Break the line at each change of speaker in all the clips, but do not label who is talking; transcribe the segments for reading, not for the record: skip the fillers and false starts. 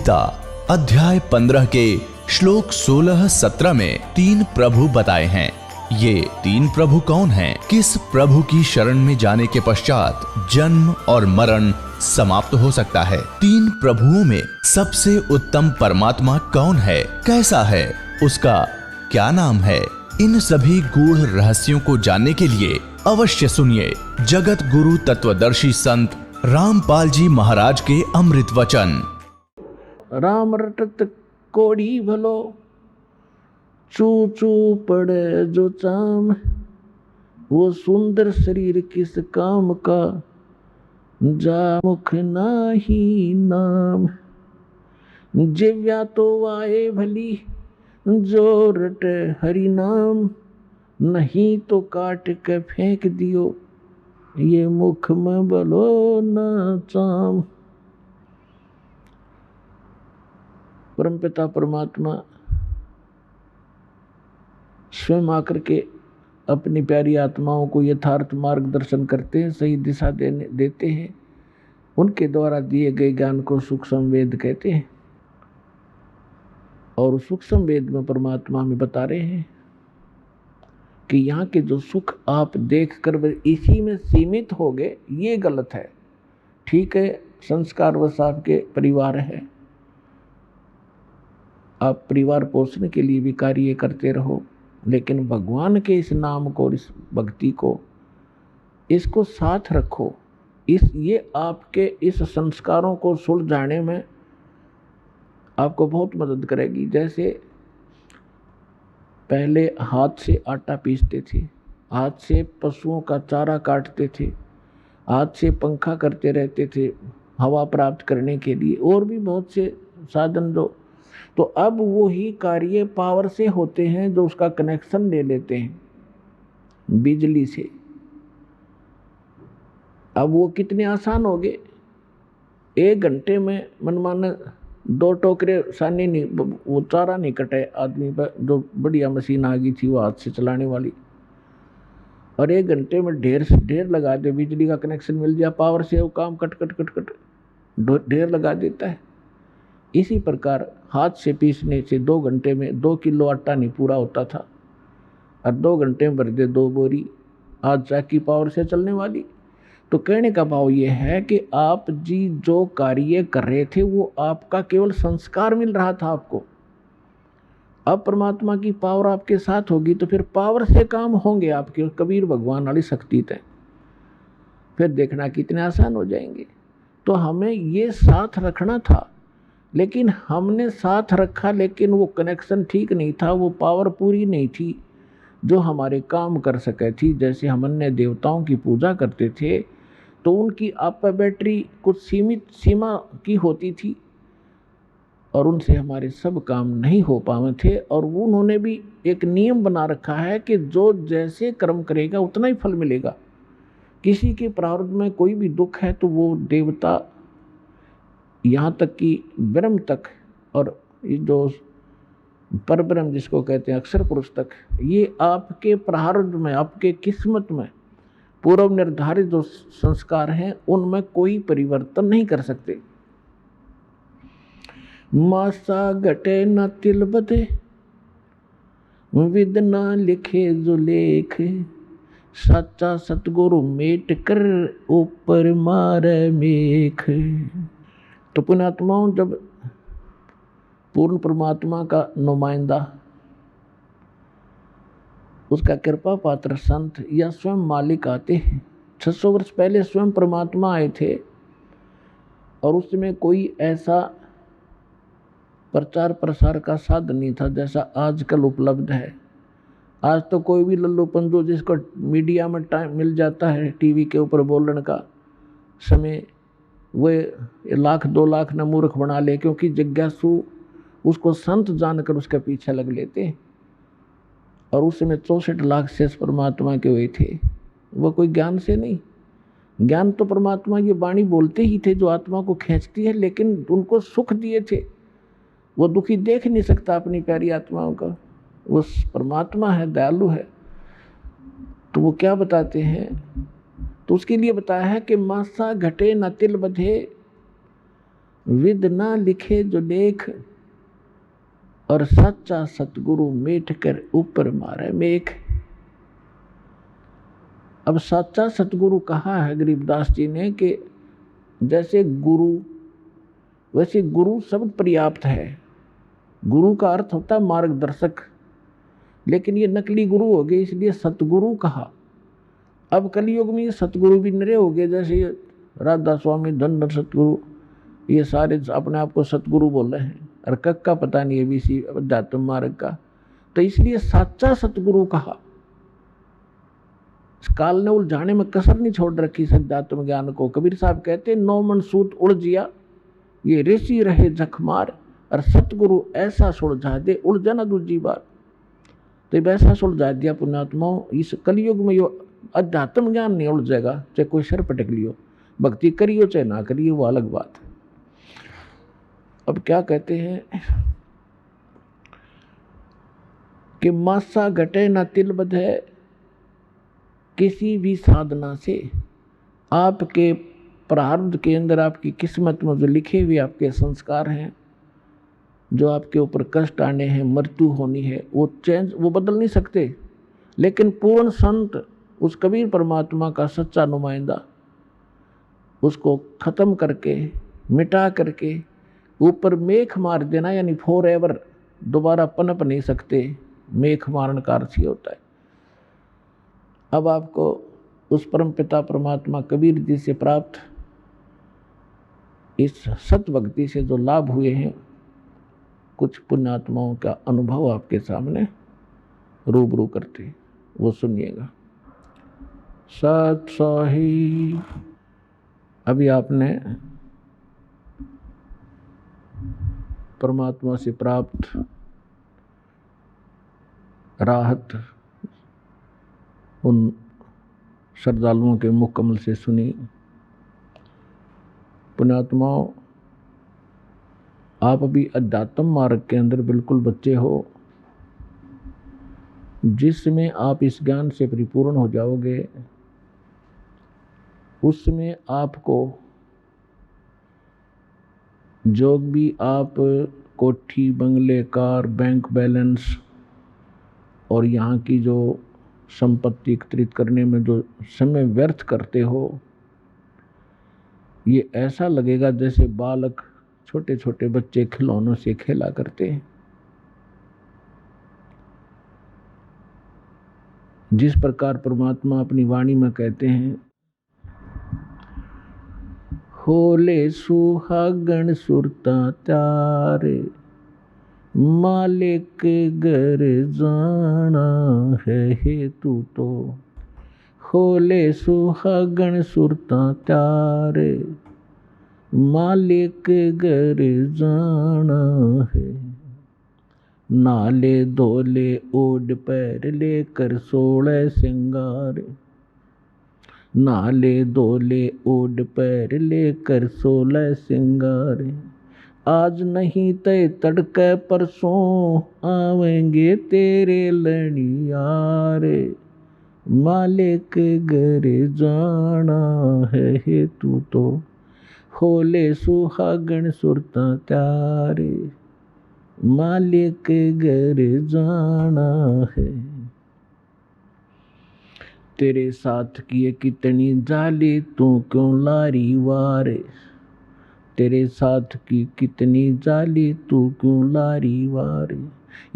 गीता अध्याय 15 के श्लोक 16-17 में 3 प्रभु बताए हैं। ये 3 प्रभु कौन हैं? किस प्रभु की शरण में जाने के पश्चात जन्म और मरण समाप्त हो सकता है? 3 प्रभुओं में सबसे उत्तम परमात्मा कौन है? कैसा है? उसका क्या नाम है? इन सभी गूढ़ रहस्यों को जानने के लिए अवश्य सुनिए जगत गुरु तत्वदर्शी संत रामपाल जी महाराज के अमृत वचन।
राम रटत कोड़ी भलो, चू चू पड़े जो चाम, वो सुंदर शरीर किस काम का, जा मुख नाही नाम। जिव्या तो वाए भली, जो रट हरि नाम, नहीं तो काट के फेंक दियो, ये मुख में बलो न चाम। परमपिता परमात्मा स्वयं आकर के अपनी प्यारी आत्माओं को यथार्थ मार्गदर्शन करते हैं, सही दिशा देते हैं। उनके द्वारा दिए गए ज्ञान को सूक्ष्म वेद कहते हैं। और सूक्ष्म वेद में परमात्मा हमें बता रहे हैं कि यहाँ के जो सुख आप देख कर इसी में सीमित हो गए, ये गलत है। ठीक है, संस्कार वश आपके परिवार है, आप परिवार पोषण के लिए भी कार्य करते रहो, लेकिन भगवान के इस नाम को, इस भक्ति को, इसको साथ रखो। ये आपके इस संस्कारों को सुलझाने में आपको बहुत मदद करेगी। जैसे पहले हाथ से आटा पीसते थे, हाथ से पशुओं का चारा काटते थे, हाथ से पंखा करते रहते थे हवा प्राप्त करने के लिए, और भी बहुत से साधन तो अब वो ही कार्य पावर से होते हैं, जो उसका कनेक्शन ले लेते हैं बिजली से। अब वो कितने आसान हो गए। 1 घंटे में मनमाना 2 टोकरे सानी नहीं, वो चारा नहीं कटे आदमी पर, जो बढ़िया मशीन आ गई थी वो हाथ से चलाने वाली, और 1 घंटे में ढेर लगा दे, बिजली का कनेक्शन मिल जाए, पावर से वो काम कट कट कट कट ढेर लगा देता है। इसी प्रकार हाथ से पीसने से 2 घंटे में 2 किलो आटा नहीं पूरा होता था, और 2 घंटे में भर दे 2 बोरी, आज चाकी पावर से चलने वाली। तो कहने का भाव ये है कि आप जी जो कार्य कर रहे थे वो आपका केवल संस्कार मिल रहा था आपको। अब परमात्मा की पावर आपके साथ होगी तो फिर पावर से काम होंगे आपके, कबीर भगवान वाली शक्ति थे, फिर देखना कितने आसान हो जाएंगे। तो हमें ये साथ रखना था, लेकिन हमने साथ रखा, लेकिन वो कनेक्शन ठीक नहीं था, वो पावर पूरी नहीं थी जो हमारे काम कर सके थी। जैसे हम अन्य देवताओं की पूजा करते थे तो उनकी आप बैटरी कुछ सीमित सीमा की होती थी, और उनसे हमारे सब काम नहीं हो पाए थे। और उन्होंने भी एक नियम बना रखा है कि जो जैसे कर्म करेगा उतना ही फल मिलेगा। किसी के प्रारब्ध में कोई भी दुख है तो वो देवता, यहाँ तक कि ब्रह्म तक, और ये जो परब्रह्म जिसको कहते हैं अक्षर पुरुष तक, ये आपके प्रारब्ध में, आपके किस्मत में पूर्व निर्धारित जो संस्कार हैं उनमें कोई परिवर्तन नहीं कर सकते। मासा घटे न तिल बधे, विद ना लिखे जो लेख, सच्चा सतगुरु मेट कर ऊपर मारे मेख। तो पुण्यात्माओं, जब पूर्ण परमात्मा का नुमाइंदा, उसका कृपा पात्र संत या स्वयं मालिक आते हैं, 600 वर्ष पहले स्वयं परमात्मा आए थे, और उसमें कोई ऐसा प्रचार प्रसार का साधन नहीं था जैसा आजकल उपलब्ध है। आज तो कोई भी लल्लू पंजू जिसको मीडिया में टाइम मिल जाता है, टीवी के ऊपर बोलने का समय, वे 1 लाख 2 लाख न मूर्ख बना ले, क्योंकि जिज्ञासु उसको संत जानकर उसके पीछे लग लेते हैं। और उस समय 64 लाख शेष परमात्मा के हुए थे, वो कोई ज्ञान से नहीं। ज्ञान तो परमात्मा ये वाणी बोलते ही थे जो आत्मा को खींचती है, लेकिन उनको सुख दिए थे। वो दुखी देख नहीं सकता अपनी प्यारी आत्माओं का, वो परमात्मा है, दयालु है। तो वो क्या बताते हैं, तो उसके लिए बताया है कि मासा घटे न तिल बधे, विद ना लिखे जो लेख, और सच्चा सतगुरु मेट कर ऊपर मारे मेघ। अब सच्चा सतगुरु कहा है गरीबदास जी ने कि जैसे गुरु, वैसे गुरु शब्द पर्याप्त है। गुरु का अर्थ होता है मार्गदर्शक, लेकिन ये नकली गुरु हो गए, इसलिए सतगुरु कहा। अब कलयुग में ये सतगुरु भी नरे हो गए, जैसे राधा स्वामी, धन सतगुरु, ये सारे अपने आप को सतगुरु बोल रहे हैं, और का पता नहीं है भी इसी अध्यात्म मार्ग का। तो इसलिए सच्चा सतगुरु कहा। काल ने उलझाने में कसर नहीं छोड़ रखी अध्यात्म ज्ञान को। कबीर साहब कहते, नौ मन सूत उलझिया ये ऋषि रहे जखमार, और सतगुरु ऐसा सुलझा दे उलझा ना दूजी बार। तो वैसा सुलझा दिया पुण्यात्माओं। इस कलयुग में यो अध्यात्म ज्ञान नहीं उलझेगा, चाहे कोई सर पटक लियो, भक्ति करियो चाहे ना करियो, वो अलग बात है। अब क्या कहते हैं कि मासा घटे ना तिल बधे किसी भी साधना से। आपके प्रारब्ध के अंदर, आपकी किस्मत में जो लिखे हुए आपके संस्कार हैं, जो आपके ऊपर कष्ट आने हैं, मृत्यु होनी है, वो बदल नहीं सकते। लेकिन पूर्ण संत, उस कबीर परमात्मा का सच्चा नुमाइंदा, उसको खत्म करके, मिटा करके ऊपर मेख मार देना, यानी फॉर एवर दोबारा पनप नहीं सकते। मेख मारन का अर्थ ही होता है। अब आपको उस परम पिता परमात्मा कबीर जी से प्राप्त इस सत भक्ति से जो लाभ हुए हैं, कुछ पुण्यात्माओं का अनुभव आपके सामने रूबरू करते, वो सुनिएगा। सत सही। अभी आपने परमात्मा से प्राप्त राहत उन श्रद्धालुओं के मुख कमल से सुनी। पुण्यात्माओं, आप अभी अध्यात्म मार्ग के अंदर बिल्कुल बच्चे हो, जिसमें आप इस ज्ञान से परिपूर्ण हो जाओगे, उसमें आपको जो भी आप कोठी, बंगले, कार, बैंक बैलेंस और यहाँ की जो संपत्ति एकत्रित करने में जो समय व्यर्थ करते हो, ये ऐसा लगेगा जैसे बालक, छोटे छोटे बच्चे खिलौनों से खेला करते हैं। जिस प्रकार परमात्मा अपनी वाणी में कहते हैं, होले सुहागण सुरता त्यारे मालिक घर जाना है हेतु तो। होले सुहागण सुरता त्यारे मालिक घर जाना है। नाले धोले ओढ़ पैर लेकर 16 सिंगार। नाले धोले ओढ़ पैर लेकर 16 सिंगार। आज नहीं तय तड़के परसों आवेंगे तेरे लड़ियारे। मालिक घर जाना है हेतु तो। होले सुहागण सुरता त्यारे मालिक घर जाना है। तेरे साथ किए कितनी जाली तू क्यों लारी वारे। तेरे साथ की कितनी जाली तू क्यों लारी वारे।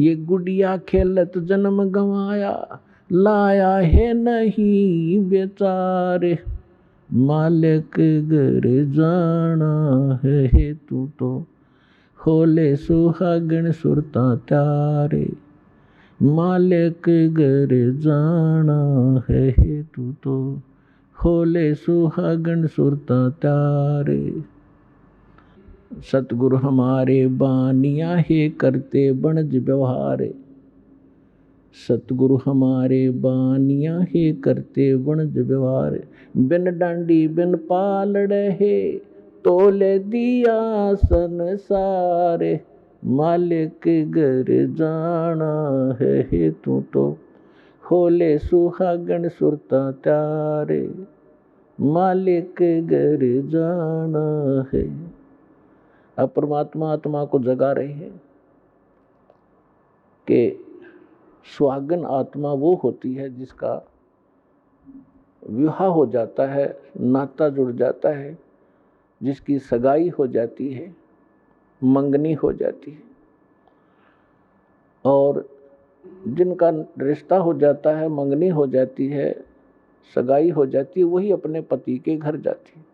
ये गुड़िया खेलत जन्म गंवाया लाया है नहीं बेचारे। मालिक घर जाना है हेतु तो। होले सुहागण सुरता त्यारे मालिक घर जाना है हेतु तो। होले सुहागण सुरता त्यारे। सतगुरु हमारे बानिया है करते बनज व्यवहारे। सतगुरु हमारे बानिया है करते बनज व्यवहार। बिन डांडी बिन पालड़े है तोले दिया संसारे। मालिक घर जाना है हेतु तो। होले सुहागण सुरता त्यारे मालिक घर जाना है। अब परमात्मा आत्मा को जगा रहे हैं कि सुहागन आत्मा वो होती है जिसका विवाह हो जाता है, नाता जुड़ जाता है, जिसकी सगाई हो जाती है, मंगनी हो जाती है, और जिनका रिश्ता हो जाता है, मंगनी हो जाती है, सगाई हो जाती है, वही अपने पति के घर जाती है।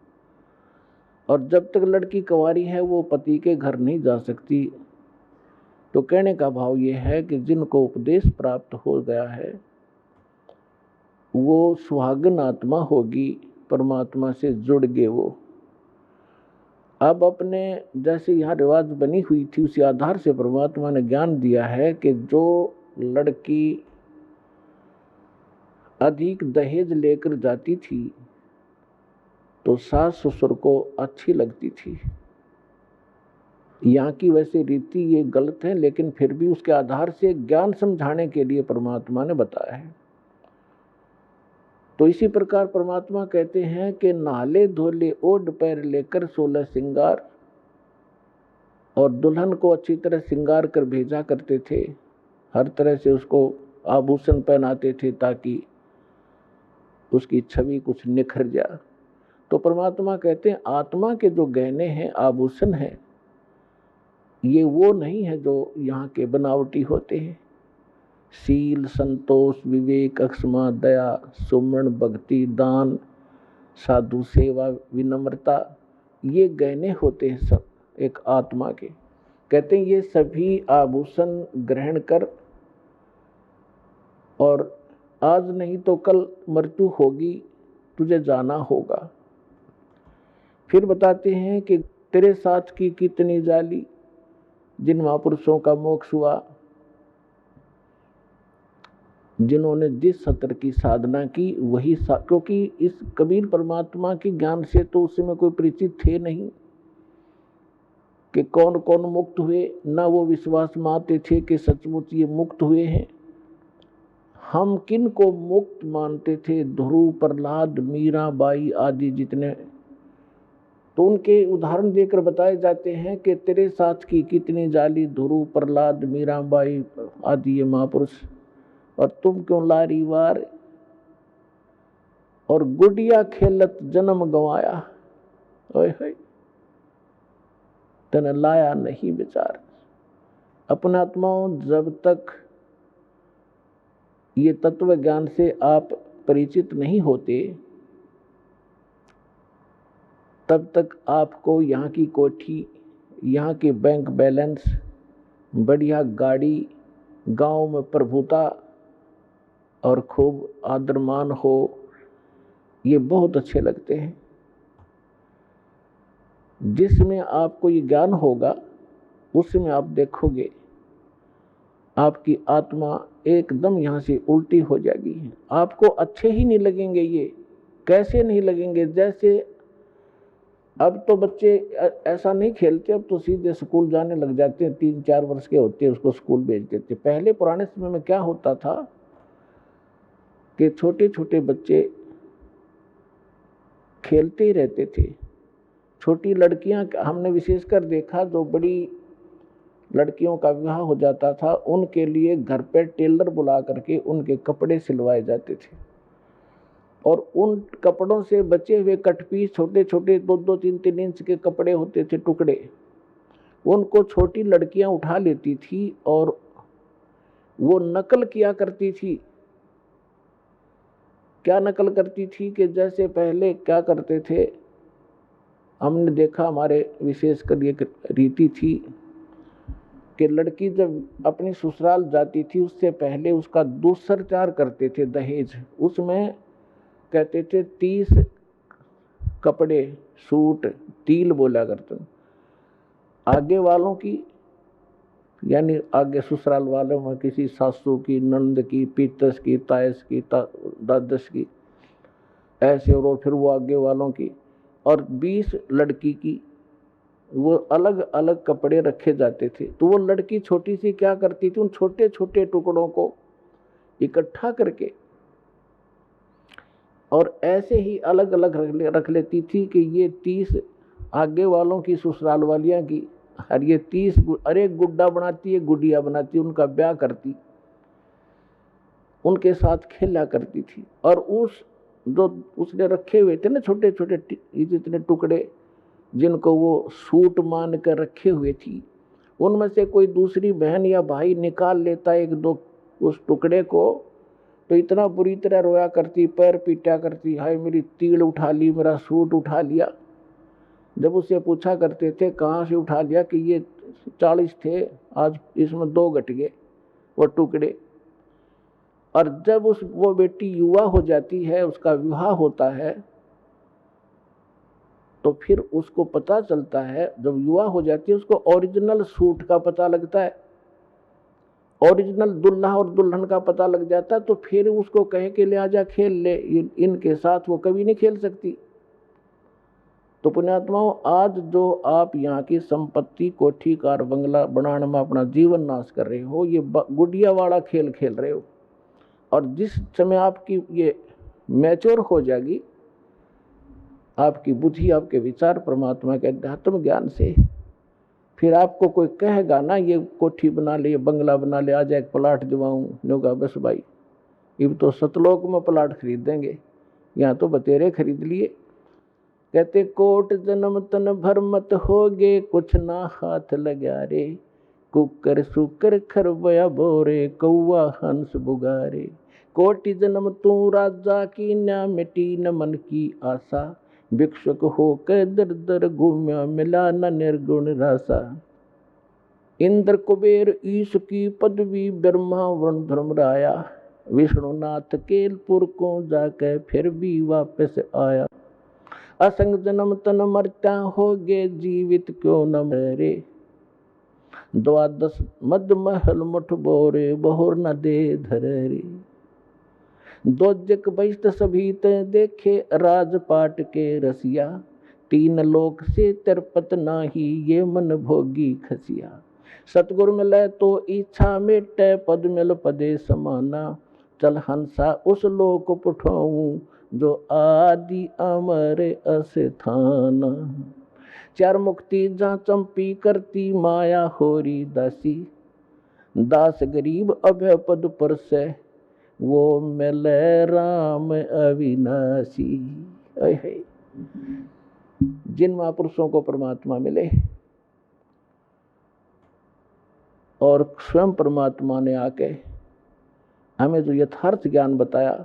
और जब तक लड़की कुंवारी है वो पति के घर नहीं जा सकती। तो कहने का भाव ये है कि जिनको उपदेश प्राप्त हो गया है वो सुहागन आत्मा होगी, परमात्मा से जुड़ गए वो। अब अपने जैसे यहाँ रिवाज बनी हुई थी उसी आधार से परमात्मा ने ज्ञान दिया है कि जो लड़की अधिक दहेज लेकर जाती थी तो सास ससुर को अच्छी लगती थी। यहाँ की वैसे रीति ये गलत है, लेकिन फिर भी उसके आधार से ज्ञान समझाने के लिए परमात्मा ने बताया है। तो इसी प्रकार परमात्मा कहते हैं कि नाले धोले ओढ़ पैर लेकर 16 श्रृंगार, और दुल्हन को अच्छी तरह श्रृंगार कर भेजा करते थे, हर तरह से उसको आभूषण पहनाते थे ताकि उसकी छवि कुछ निखर जाए। तो परमात्मा कहते हैं आत्मा के जो गहने हैं, आभूषण हैं, ये वो नहीं है जो यहाँ के बनावटी होते हैं। शील, संतोष, विवेक, अक्षमा, दया, सुमरण, भक्ति, दान, साधु सेवा, विनम्रता, ये गहने होते हैं सब एक आत्मा के। कहते हैं ये सभी आभूषण ग्रहण कर, और आज नहीं तो कल मृत्यु होगी, तुझे जाना होगा। फिर बताते हैं कि तेरे साथ की कितनी जाली, जिन महापुरुषों का मोक्ष हुआ, जिन्होंने जिस सत्र की साधना की वही क्योंकि इस कबीर परमात्मा के ज्ञान से तो उस समय कोई परिचित थे नहीं कि कौन कौन मुक्त हुए, ना वो विश्वास मानते थे कि सचमुच ये मुक्त हुए हैं। हम किन को मुक्त मानते थे, ध्रुव, प्रहलाद, मीरा बाई आदि जितने, तो उनके उदाहरण देकर बताए जाते हैं कि तेरे साथ की कितनी जाली, ध्रुव, प्रहलाद, मीरा बाई आदि ये महापुरुष, और तुम क्यों लारी वार, और गुडिया खेलत जन्म गंवाया, ओए तने लाया नहीं विचार। अपने आत्माओं, जब तक ये तत्व ज्ञान से आप परिचित नहीं होते तब तक आपको यहाँ की कोठी, यहाँ के बैंक बैलेंस, बढ़िया गाड़ी, गांव में प्रभुता और खूब आदरमान हो, ये बहुत अच्छे लगते हैं। जिसमें आपको ये ज्ञान होगा उसमें आप देखोगे आपकी आत्मा एकदम यहाँ से उल्टी हो जाएगी। आपको अच्छे ही नहीं लगेंगे। ये कैसे नहीं लगेंगे? जैसे अब तो बच्चे ऐसा नहीं खेलते, अब तो सीधे स्कूल जाने लग जाते हैं, 3-4 वर्ष के होते हैं उसको स्कूल भेज देते। पहले पुराने समय में क्या होता था कि छोटे छोटे बच्चे खेलते ही रहते थे। छोटी लड़कियां हमने विशेषकर देखा, जो बड़ी लड़कियों का विवाह हो जाता था उनके लिए घर पे टेलर बुला करके उनके कपड़े सिलवाए जाते थे, और उन कपड़ों से बचे हुए कटपीस, छोटे छोटे 2-2, 3-3 इंच के कपड़े होते थे, टुकड़े, उनको छोटी लड़कियां उठा लेती थी और वो नकल किया करती थी। क्या नकल करती थी कि जैसे पहले क्या करते थे, हमने देखा हमारे विशेषकर ये रीति थी कि लड़की जब अपनी ससुराल जाती थी उससे पहले उसका दुष्प्रचार करते थे, दहेज। उसमें कहते थे 30 कपड़े, सूट, तिल बोला करते, आगे वालों की यानी आगे ससुराल वालों में किसी सासू की, नंद की, पीतस की, तायस की, दादस की, ऐसे, और फिर वो आगे वालों की, और 20 लड़की की, वो अलग अलग कपड़े रखे जाते थे। तो वो लड़की छोटी सी क्या करती थी, उन छोटे छोटे टुकड़ों को इकट्ठा करके और ऐसे ही अलग अलग रख लेती थी कि ये 30 आगे वालों की, ससुराल वालियां की, और ये 30 अरे गुड्डा बनाती है, गुड़िया बनाती, उनका ब्याह करती, उनके साथ खेला करती थी। और उस जो उसने रखे हुए थे ना छोटे छोटे जितने टुकड़े, जिनको वो सूट मान कर रखे हुए थी, उनमें से कोई दूसरी बहन या भाई निकाल लेता एक दो उस टुकड़े को, तो इतना बुरी तरह रोया करती, पैर पीटा करती, हाय मेरी तीड़ उठा ली, मेरा सूट उठा लिया। जब उससे पूछा करते थे कहाँ से उठा लिया, कि ये 40 थे, आज इसमें 2 घट गए वो टुकड़े। और जब वो बेटी युवा हो जाती है, उसका विवाह होता है, तो फिर उसको पता चलता है, जब युवा हो जाती है उसको ओरिजिनल सूट का पता लगता है, ओरिजिनल दुल्हा और दुल्हन का पता लग जाता है। तो फिर उसको कहे कि ले आजा खेल ले, इनके साथ वो कभी नहीं खेल सकती। तो पुण्यात्माओं, आज जो आप यहाँ की संपत्ति, कोठी कार बंगला बनाने में अपना जीवन नाश कर रहे हो, ये गुड़िया वाला खेल खेल रहे हो। और जिस समय आपकी ये मैच्योर हो जाएगी, आपकी बुद्धि, आपके विचार परमात्मा के अध्यात्म ज्ञान से, फिर आपको कोई कहेगा ना ये कोठी बना ले, बंगला बना ले, आ जाए एक प्लाट दिवाऊं, न्योगा बस भाई अब तो सतलोक में प्लाट खरीद देंगे, यहाँ तो बतेरे खरीद लिए। कहते कोट जन्म तन भर मत होगे, कुछ ना हाथ लगा रे, कुकर सुकर खरबया बोरे, कौआ हंस बुगारे। कोटि जन्म तू राजा की, न मिटी न मन की आशा, भिक्षुक होकर दर दर घूम्या, मिला न निर्गुण रासा। इंद्र कुबेर ईश की पदवी, ब्रह्मा वरुण धर्म राया, विष्णुनाथ केलपुर को जाकर फिर भी वापस आया। असंग जन्म तन मरता होगे, जीवित क्यों न मरे, 12 मद महल मुठ बोरे, बहुर न दे धरे। दोजक बहिष्ट सभी ते देखे, राजपाट के रसिया, 3 लोक से तिरपत नाही, ये मन भोगी खसिया। सतगुरु मिले तो इच्छा मिटे, पद मिल पदे समाना, चल हंसा उस लोक पुठाऊं, जो आदि अमर अस्थाना। 4 मुक्ति जहाँ चंपी करती, माया होरी दासी, दास गरीब अभय पद पर से, वो मिले राम अविनाशी। जिन महापुरुषों को परमात्मा मिले और स्वयं परमात्मा ने आके हमें जो यथार्थ ज्ञान बताया,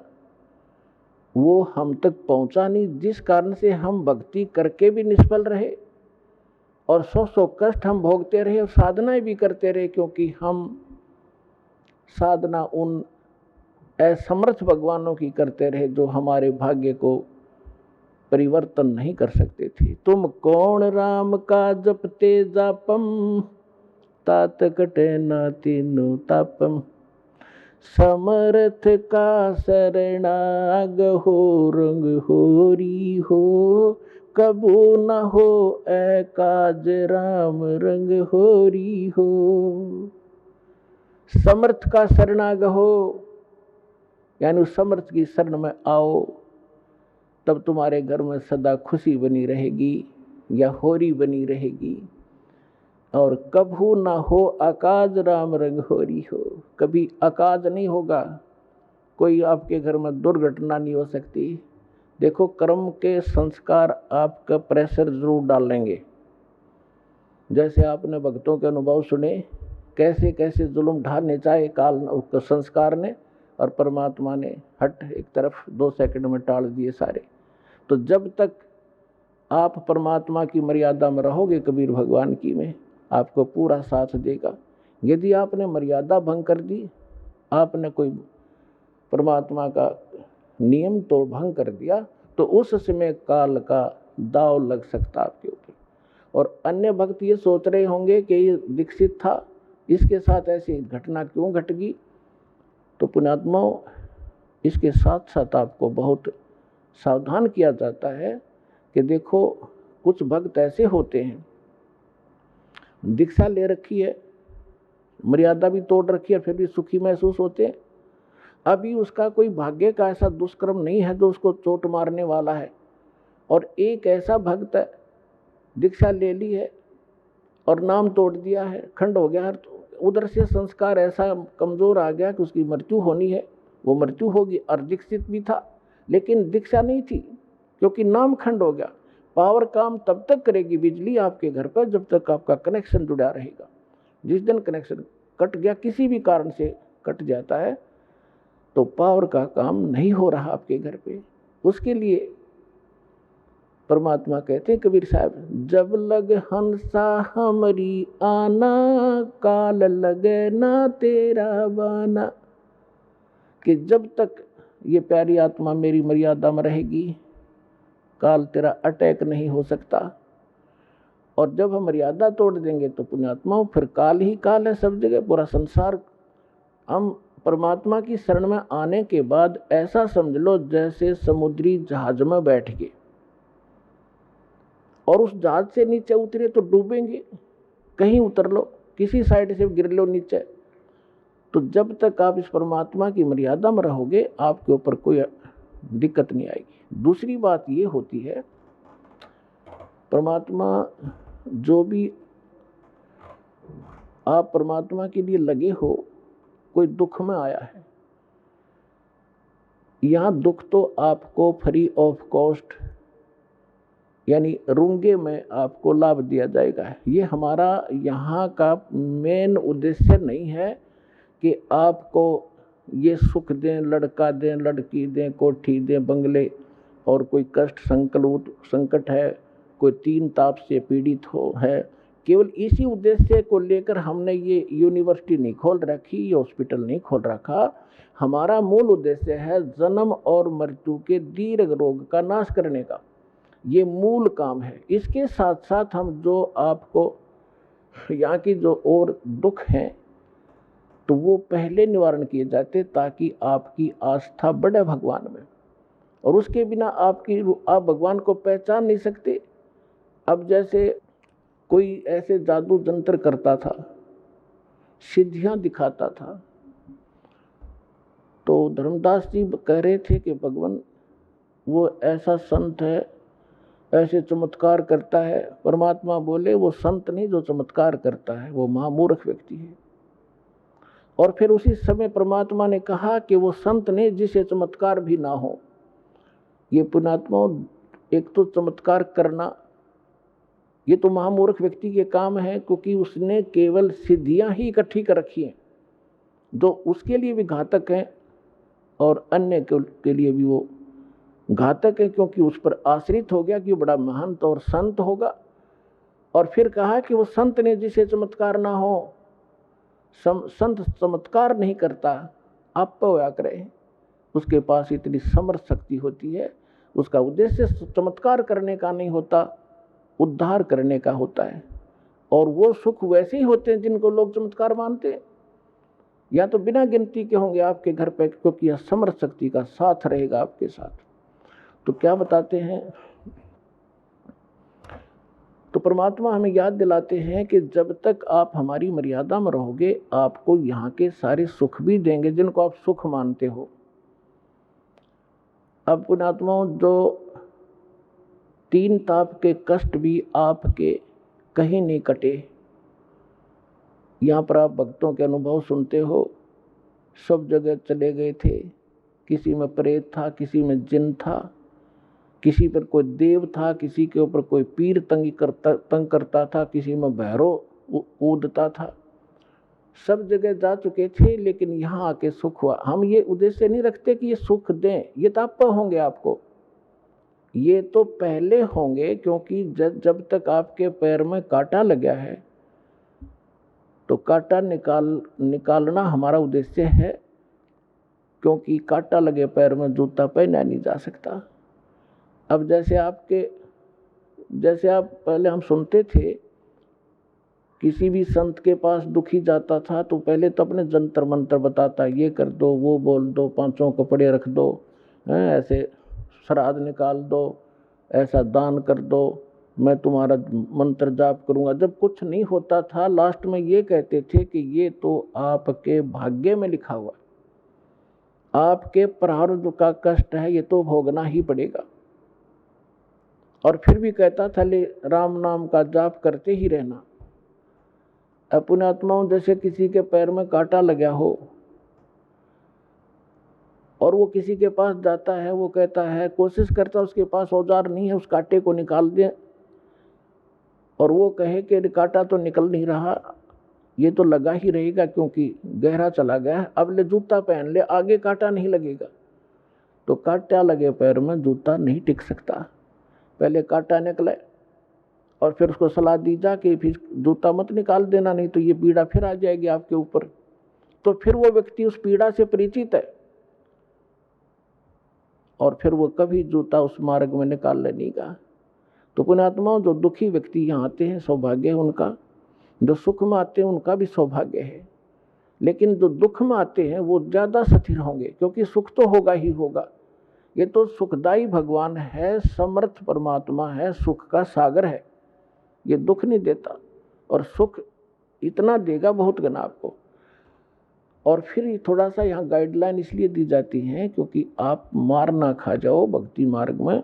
वो हम तक पहुंचा नहीं, जिस कारण से हम भक्ति करके भी निष्फल रहे और 100 कष्ट हम भोगते रहे और साधनाएं भी करते रहे, क्योंकि हम साधना उन असमर्थ भगवानों की करते रहे जो हमारे भाग्य को परिवर्तन नहीं कर सकते थे। तुम कौन राम का जपते जापम, तात कटे ना तीनों तापम, समर्थ का शरणाग हो, रंग होरी हो, कबू न हो एकाज राम, रंग होरी हो। समर्थ का शरणाग हो, यानी उस समर्थ की शरण में आओ, तब तुम्हारे घर में सदा खुशी बनी रहेगी या होरी बनी रहेगी। और कभू ना हो अकाज राम, रंग होरी हो, कभी अकाज नहीं होगा, कोई आपके घर में दुर्घटना नहीं हो सकती। देखो, कर्म के संस्कार आपका प्रेशर जरूर डालेंगे। जैसे आपने भक्तों के अनुभव सुने, कैसे कैसे जुल्म ढाने चाहे काल उसको संस्कार ने, और परमात्मा ने हट एक तरफ 2 सेकंड में टाल दिए सारे। तो जब तक आप परमात्मा की मर्यादा में रहोगे, कबीर भगवान की में, आपको पूरा साथ देगा। यदि आपने मर्यादा भंग कर दी, आपने कोई परमात्मा का नियम तो भंग कर दिया, तो उस समय काल का दाव लग सकता आपके ऊपर। और अन्य भक्त ये सोच रहे होंगे कि ये दीक्षित था, इसके साथ ऐसी घटना क्यों घट गई। तो पुण्यात्माओं, इसके साथ साथ आपको बहुत सावधान किया जाता है कि देखो, कुछ भक्त ऐसे होते हैं, दीक्षा ले रखी है, मर्यादा भी तोड़ रखी है, फिर भी सुखी महसूस होते हैं। अभी उसका कोई भाग्य का ऐसा दुष्कर्म नहीं है जो उसको चोट मारने वाला है। और एक ऐसा भक्त है, दीक्षा ले ली है और नाम तोड़ दिया है, खंड हो गया, तो उधर से संस्कार ऐसा कमजोर आ गया कि उसकी मृत्यु होनी है, वो मृत्यु होगी। और दीक्षित भी था लेकिन दीक्षा नहीं थी, क्योंकि नाम खंड हो गया। पावर काम तब तक करेगी बिजली आपके घर पर जब तक आपका कनेक्शन जुड़ा रहेगा। जिस दिन कनेक्शन कट गया, किसी भी कारण से कट जाता है, तो पावर का काम नहीं हो रहा आपके घर पे। उसके लिए परमात्मा कहते हैं कबीर साहब, जब लग हंसा हमरी आना, काल लगे ना तेरा बाना। कि जब तक ये प्यारी आत्मा मेरी मर्यादा में रहेगी, काल तेरा अटैक नहीं हो सकता। और जब हम मर्यादा तोड़ देंगे तो पुण्यात्माओं फिर काल ही काल है सब जगह, पूरा संसार। हम परमात्मा की शरण में आने के बाद ऐसा समझ लो जैसे समुद्री जहाज में बैठ गए और उस जहाज से नीचे उतरे तो डूबेंगे। कहीं उतर लो, किसी साइड से गिर लो नीचे, तो जब तक आप इस परमात्मा की मर्यादा में रहोगे आपके ऊपर कोई दिक्कत नहीं आएगी। दूसरी बात ये होती है, परमात्मा जो भी आप परमात्मा के लिए लगे हो, कोई दुख में आया है, यहां दुख तो आपको फ्री ऑफ कॉस्ट यानी रूंगे में आपको लाभ दिया जाएगा। ये हमारा यहाँ का मेन उद्देश्य नहीं है कि आपको ये सुख दें, लड़का दें, लड़की दें, कोठी दें, बंगले, और कोई कष्ट संकट है, कोई तीन ताप से पीड़ित हो है। केवल इसी उद्देश्य को लेकर हमने ये यूनिवर्सिटी नहीं खोल रखी, ये हॉस्पिटल नहीं खोल रखा। हमारा मूल उद्देश्य है जन्म और मृत्यु के दीर्घ रोग का नाश करने का, ये मूल काम है। इसके साथ साथ हम जो आपको यहाँ की जो और दुख हैं तो वो पहले निवारण किए जाते ताकि आपकी आस्था बढ़े भगवान में। और उसके बिना आप भगवान को पहचान नहीं सकते। अब जैसे कोई ऐसे जादू जंत्र करता था, सिद्धियां दिखाता था, तो धर्मदास जी कह रहे थे कि भगवान वो ऐसा संत है, ऐसे चमत्कार करता है। परमात्मा बोले वो संत नहीं जो चमत्कार करता है, वो महामूर्ख व्यक्ति है। और फिर उसी समय परमात्मा ने कहा कि वो संत नहीं जिसे चमत्कार भी ना हो। ये पुण्यात्मा, एक तो चमत्कार करना ये तो महामूर्ख व्यक्ति के काम है, क्योंकि उसने केवल सिद्धियां ही इकट्ठी कर रखी हैं जो उसके लिए भी घातक हैं और अन्य के लिए भी वो घातक है, क्योंकि उस पर आश्रित हो गया कि वो बड़ा महंत और संत होगा। और फिर कहा कि वो संत ने जिसे चमत्कार ना हो, संत चमत्कार नहीं करता, आप होया करे, उसके पास इतनी समर्थ शक्ति होती है। उसका उद्देश्य चमत्कार करने का नहीं होता, उद्धार करने का होता है। और वो सुख वैसे ही होते हैं जिनको लोग चमत्कार मानते हैं। या तो बिना गिनती के होंगे आपके घर पे, क्योंकि यह समर्थ शक्ति का साथ रहेगा आपके साथ। तो क्या बताते हैं, तो परमात्मा हमें याद दिलाते हैं कि जब तक आप हमारी मर्यादा में रहोगे आपको यहाँ के सारे सुख भी देंगे जिनको आप सुख मानते हो। अब पुण्यात्माओं, जो तीन ताप के कष्ट भी आपके कहीं नहीं कटे। यहाँ पर आप भक्तों के अनुभव सुनते हो, सब जगह चले गए थे, किसी में प्रेत था, किसी में जिन था, किसी पर कोई देव था, किसी के ऊपर कोई पीर तंग करता था, किसी में भैरव ऊदता था। सब जगह जा चुके थे, लेकिन यहाँ आके सुख हुआ। हम ये उद्देश्य नहीं रखते कि ये सुख दें, ये ताप होंगे आपको, ये तो पहले होंगे, क्योंकि जब तक आपके पैर में कांटा लगा है तो कांटा निकालना हमारा उद्देश्य है, क्योंकि कांटा लगे पैर में जूता पहना नहीं जा सकता। अब जैसे आप पहले हम सुनते थे, किसी भी संत के पास दुखी जाता था तो पहले तो अपने जंतर मंत्र बताता, ये कर दो, वो बोल दो, 5 कपड़े रख दो, ऐसे श्राद्ध निकाल दो, ऐसा दान कर दो, मैं तुम्हारा मंत्र जाप करूंगा। जब कुछ नहीं होता था, लास्ट में ये कहते थे कि ये तो आपके भाग्य में लिखा हुआ, आपके प्रारब्ध का कष्ट है, ये तो भोगना ही पड़ेगा। और फिर भी कहता था ले राम नाम का जाप करते ही रहना। अपने आत्माओं जैसे किसी के पैर में कांटा लगा हो और वो किसी के पास जाता है, वो कहता है, कोशिश करता है, उसके पास औजार नहीं है उस कांटे को निकाल दे, और वो कहे कि कांटा तो निकल नहीं रहा, ये तो लगा ही रहेगा क्योंकि गहरा चला गया है, अब ले जूता पहन ले, आगे कांटा नहीं लगेगा। तो कांटा लगे पैर में जूता नहीं टिक सकता, पहले कांटा निकले और फिर उसको सलाह दी जा कि फिर जूता मत निकाल देना, नहीं तो ये पीड़ा फिर आ जाएगी आपके ऊपर। तो फिर वो व्यक्ति उस पीड़ा से परिचित है और फिर वो कभी जूता उस मार्ग में निकाल लेने का। तो पुण्यात्माओं, जो दुखी व्यक्ति यहाँ आते हैं सौभाग्य है उनका, जो सुख में आते हैं उनका भी सौभाग्य है, लेकिन जो दुख में आते हैं वो ज़्यादा स्थिर होंगे, क्योंकि सुख तो होगा ही होगा। ये तो सुखदाई भगवान है, समर्थ परमात्मा है, सुख का सागर है, ये दुख नहीं देता, और सुख इतना देगा बहुत गना आपको। और फिर थोड़ा सा यहाँ गाइडलाइन इसलिए दी जाती है क्योंकि आप मार ना खा जाओ भक्ति मार्ग में,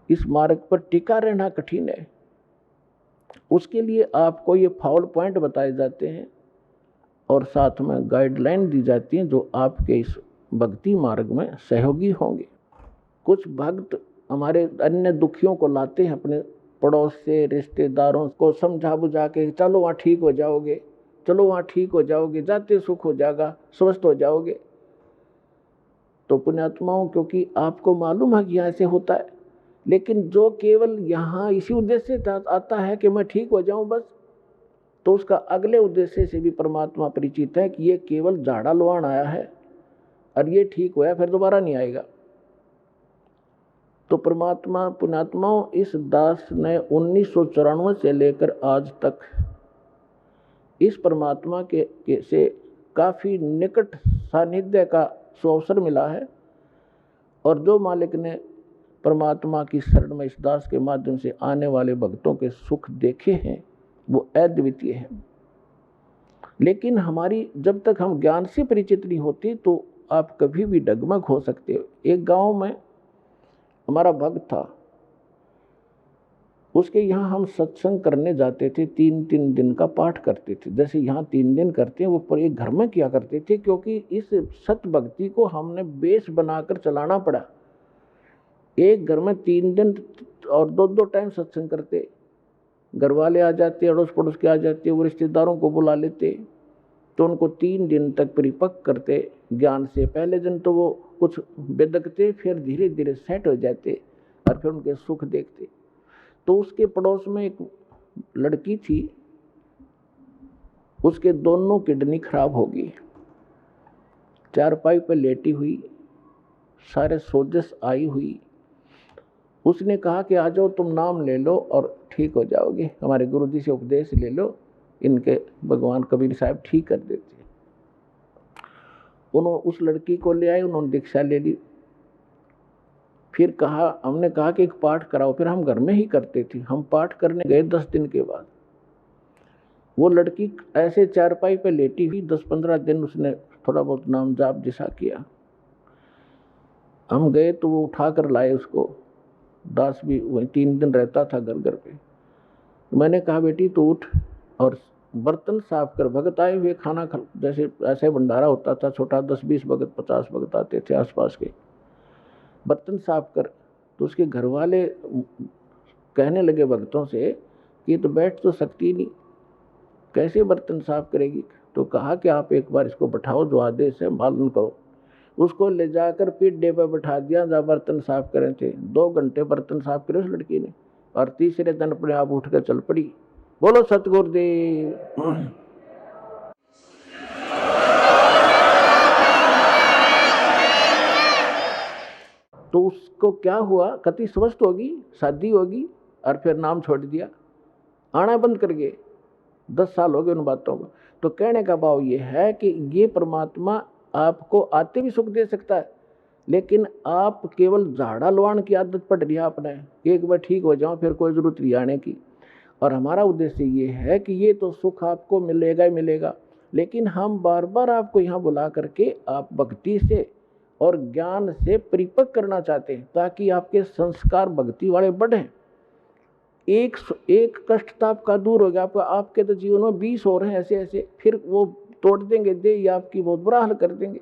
इस मार्ग पर टिका रहना कठिन है। उसके लिए आपको ये फाउल पॉइंट बताए जाते हैं और साथ में गाइडलाइन दी जाती हैं जो आपके इस भक्ति मार्ग में सहयोगी होंगे। कुछ भक्त हमारे अन्य दुखियों को लाते हैं अपने पड़ोस से, रिश्तेदारों को समझा बुझा के, चलो वहाँ ठीक हो जाओगे, चलो वहाँ ठीक हो जाओगे, जाते सुख हो जाएगा, स्वस्थ हो जाओगे। तो पुण्यात्माओं, क्योंकि आपको मालूम है कि यहाँ ऐसे होता है, लेकिन जो केवल यहाँ इसी उद्देश्य से आता है कि मैं ठीक हो जाऊं बस, तो उसका अगले उद्देश्य से भी परमात्मा परिचित है कि ये केवल झाड़ा लुहान आया है और ये ठीक होया फिर दोबारा नहीं आएगा। तो परमात्मा पुण्यात्माओं, इस दास ने 1994 से लेकर आज तक इस परमात्मा के से काफ़ी निकट सानिध्य का अवसर मिला है, और जो मालिक ने परमात्मा की शरण में इस दास के माध्यम से आने वाले भक्तों के सुख देखे हैं वो अद्वितीय है। लेकिन हमारी जब तक हम ज्ञान से परिचित नहीं होते तो आप कभी भी डगमग हो सकते हो। एक गांव में हमारा भक्त था, उसके यहाँ हम सत्संग करने जाते थे, 3-3 दिन का पाठ करते थे। जैसे यहाँ 3 दिन करते हैं वो पर एक घर में किया करते थे, क्योंकि इस सत भक्ति को हमने बेस बनाकर चलाना पड़ा। एक घर में 3 दिन और 2-2 टाइम सत्संग करते, घर वाले आ जाते, अड़ोस पड़ोस के आ जाते, वो रिश्तेदारों को बुला लेते, तो उनको 3 दिन तक परिपक्व करते ज्ञान से। पहले दिन तो वो कुछ बेदकते, फिर धीरे धीरे सेट हो जाते और फिर उनके सुख देखते। तो उसके पड़ोस में एक लड़की थी, उसके दोनों किडनी खराब हो गई, चारपाई पर लेटी हुई, सारे सोजस आई हुई। उसने कहा कि आ जाओ, तुम नाम ले लो और ठीक हो जाओगे, हमारे गुरुजी से उपदेश ले लो, इनके भगवान कबीर साहब ठीक कर देते। उन्होंने उस लड़की को ले आए, उन्होंने दीक्षा ले ली। फिर कहा, हमने कहा कि एक पाठ कराओ, फिर हम घर में ही करते थे। हम पाठ करने गए 10 दिन के बाद, वो लड़की ऐसे चारपाई पे लेटी हुई, 10-15 दिन उसने थोड़ा बहुत नाम जाप जैसा किया। हम गए तो वो उठा कर लाए उसको, दास भी वही 3 दिन रहता था घर घर पे। मैंने कहा बेटी तू उठ और बर्तन साफ कर। भगत आए हुए खाना खा, जैसे ऐसे भंडारा होता था छोटा, 10-20 भगत 50 भगत आते थे आसपास के, बर्तन साफ कर। तो उसके घर वाले कहने लगे भक्तों से कि तो बैठ तो सकती नहीं, कैसे बर्तन साफ करेगी। तो कहा कि आप एक बार इसको बैठाओ, जो आदेश है पालन करो। उसको ले जाकर पीढ़े पर बैठा दिया, जहाँ बर्तन साफ करे थे। 2 घंटे बर्तन साफ करे उस लड़की ने, और तीसरे दिन अपने आप उठकर चल पड़ी। बोलो सतगुरुदेव। तो उसको क्या हुआ, कति स्वस्थ होगी, शादी होगी, और फिर नाम छोड़ दिया, आना बंद कर गए। 10 साल हो गए उन बातों को। तो कहने का भाव ये है कि ये परमात्मा आपको आते भी सुख दे सकता है, लेकिन आप केवल झाड़ा लुहान की आदत पड़ रही है आपने, एक बार ठीक हो जाओ फिर कोई जरूरत नहीं आने की। और हमारा उद्देश्य ये है कि ये तो सुख आपको मिलेगा ही मिलेगा, लेकिन हम बार बार आपको यहाँ बुला करके आप भक्ति से और ज्ञान से परिपक्व करना चाहते हैं, ताकि आपके संस्कार भक्ति वाले बढ़ें। एक कष्ट तो आपका दूर हो गया, आपके तो जीवन में 20 और हैं ऐसे ऐसे, फिर वो तोड़ देंगे दे या आपकी बहुत बुरा हाल कर देंगे।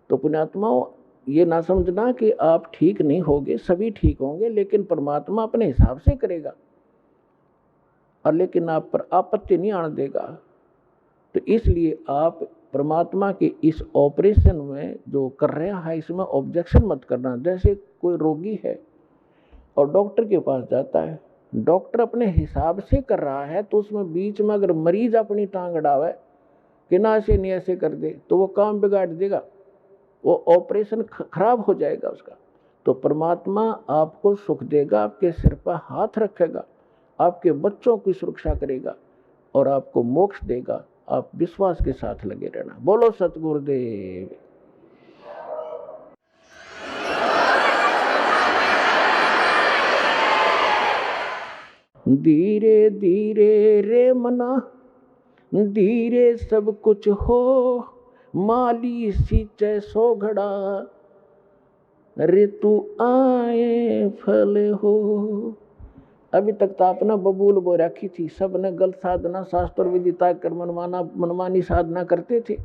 तो पुण्यात्माओं, ये ना समझना कि आप ठीक नहीं होगे, सभी ठीक होंगे, लेकिन परमात्मा अपने हिसाब से करेगा और लेकिन आप पर आपत्ति नहीं आने देगा। तो इसलिए आप परमात्मा के इस ऑपरेशन में जो कर रहा है इसमें ऑब्जेक्शन मत करना। जैसे कोई रोगी है और डॉक्टर के पास जाता है, डॉक्टर अपने हिसाब से कर रहा है, तो उसमें बीच में अगर मरीज अपनी टांग अड़ावे कि ना ऐसे नहीं ऐसे कर दे, तो वो काम बिगाड़ देगा, वो ऑपरेशन खराब हो जाएगा उसका। तो परमात्मा आपको सुख देगा, आपके सिर पर हाथ रखेगा, आपके बच्चों की सुरक्षा करेगा और आपको मोक्ष देगा। आप विश्वास के साथ लगे रहना। बोलो सतगुरुदेव। धीरे धीरे रे मना, धीरे सब कुछ हो, माली सींचे सो घड़ा, ऋतु आए फल हो। अभी तक तो आपने बबूल बो रखी थी, सबने गलत साधना शास्त्र विधि तक कर मनमानी साधना करते थे।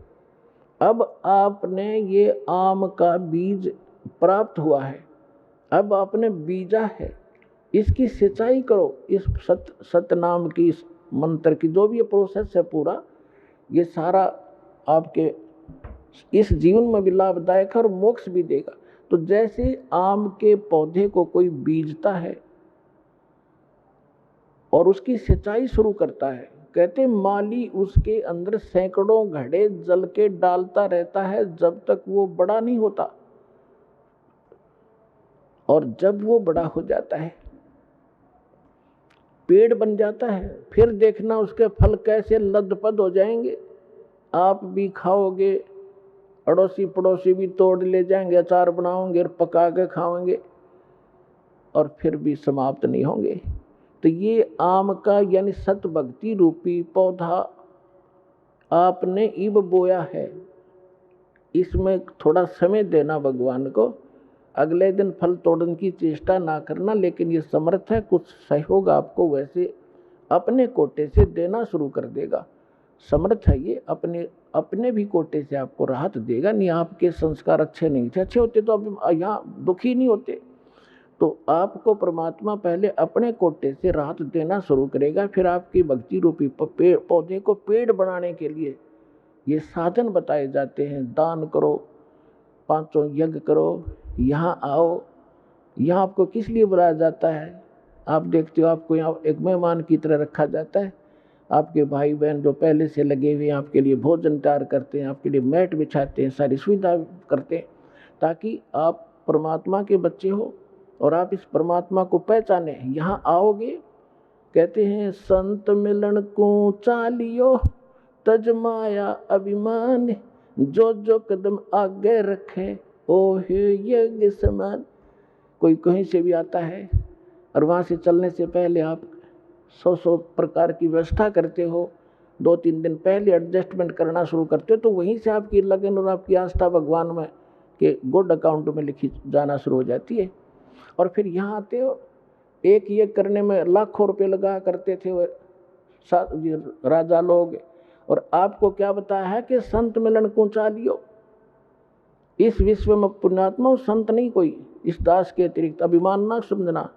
अब आपने ये आम का बीज प्राप्त हुआ है, अब आपने बीजा है, इसकी सिंचाई करो। इस सत नाम की, इस मंत्र की जो भी ये प्रोसेस है पूरा, ये सारा आपके इस जीवन में भी लाभदायक है और मोक्ष भी देगा। तो जैसे आम के पौधे को कोई बीजता है और उसकी सिंचाई शुरू करता है, कहते माली उसके अंदर सैकड़ों घड़े जल के डालता रहता है जब तक वो बड़ा नहीं होता, और जब वो बड़ा हो जाता है, पेड़ बन जाता है, फिर देखना उसके फल कैसे लदपद हो जाएंगे। आप भी खाओगे, अड़ोसी पड़ोसी भी तोड़ ले जाएंगे, अचार बनाओगे और पका के खाओगे, और फिर भी समाप्त नहीं होंगे। तो ये आम का यानी सत भक्ति रूपी पौधा आपने इब बोया है, इसमें थोड़ा समय देना भगवान को, अगले दिन फल तोड़ने की चेष्टा ना करना, लेकिन ये समर्थ है, कुछ सहयोग आपको वैसे अपने कोटे से देना शुरू कर देगा। समर्थ है ये, अपने भी कोटे से आपको राहत देगा। नहीं आपके संस्कार अच्छे नहीं थे, अच्छे होते तो अब यहाँ दुखी नहीं होते। तो आपको परमात्मा पहले अपने कोटे से राहत देना शुरू करेगा, फिर आपकी भक्ति रूपी पौधे को पेड़ बनाने के लिए ये साधन बताए जाते हैं। दान करो, 5 यज्ञ करो, यहाँ आओ। यहाँ आपको किस लिए बुलाया जाता है? आप देखते हो आपको यहाँ एक मेहमान की तरह रखा जाता है। आपके भाई बहन जो पहले से लगे हुए हैं आपके लिए भोजन तैयार करते हैं, आपके लिए मैट बिछाते हैं, सारी सुविधा करते हैं, ताकि आप परमात्मा के बच्चे हो और आप इस परमात्मा को पहचाने। यहाँ आओगे, कहते हैं संत मिलन को चालियो, तज माया अभिमान, जो जो कदम आगे रखे ओहे यज्ञ समान। कोई कहीं से भी आता है और वहाँ से चलने से पहले आप 100 प्रकार की व्यवस्था करते हो, 2-3 दिन पहले एडजस्टमेंट करना शुरू करते हो, तो वहीं से आपकी लगन और आपकी आस्था भगवान में के गुड अकाउंट में लिखी जाना शुरू हो जाती है। और फिर यहाँ आते हो, एक ये करने में लाखों रुपए लगा करते थे वो राजा लोग, और आपको क्या बताया है कि संत मिलन को चालियो। इस विश्व में पुण्यात्मा संत नहीं कोई, इस दास के अतिरिक्त। अभिमान ना समझना,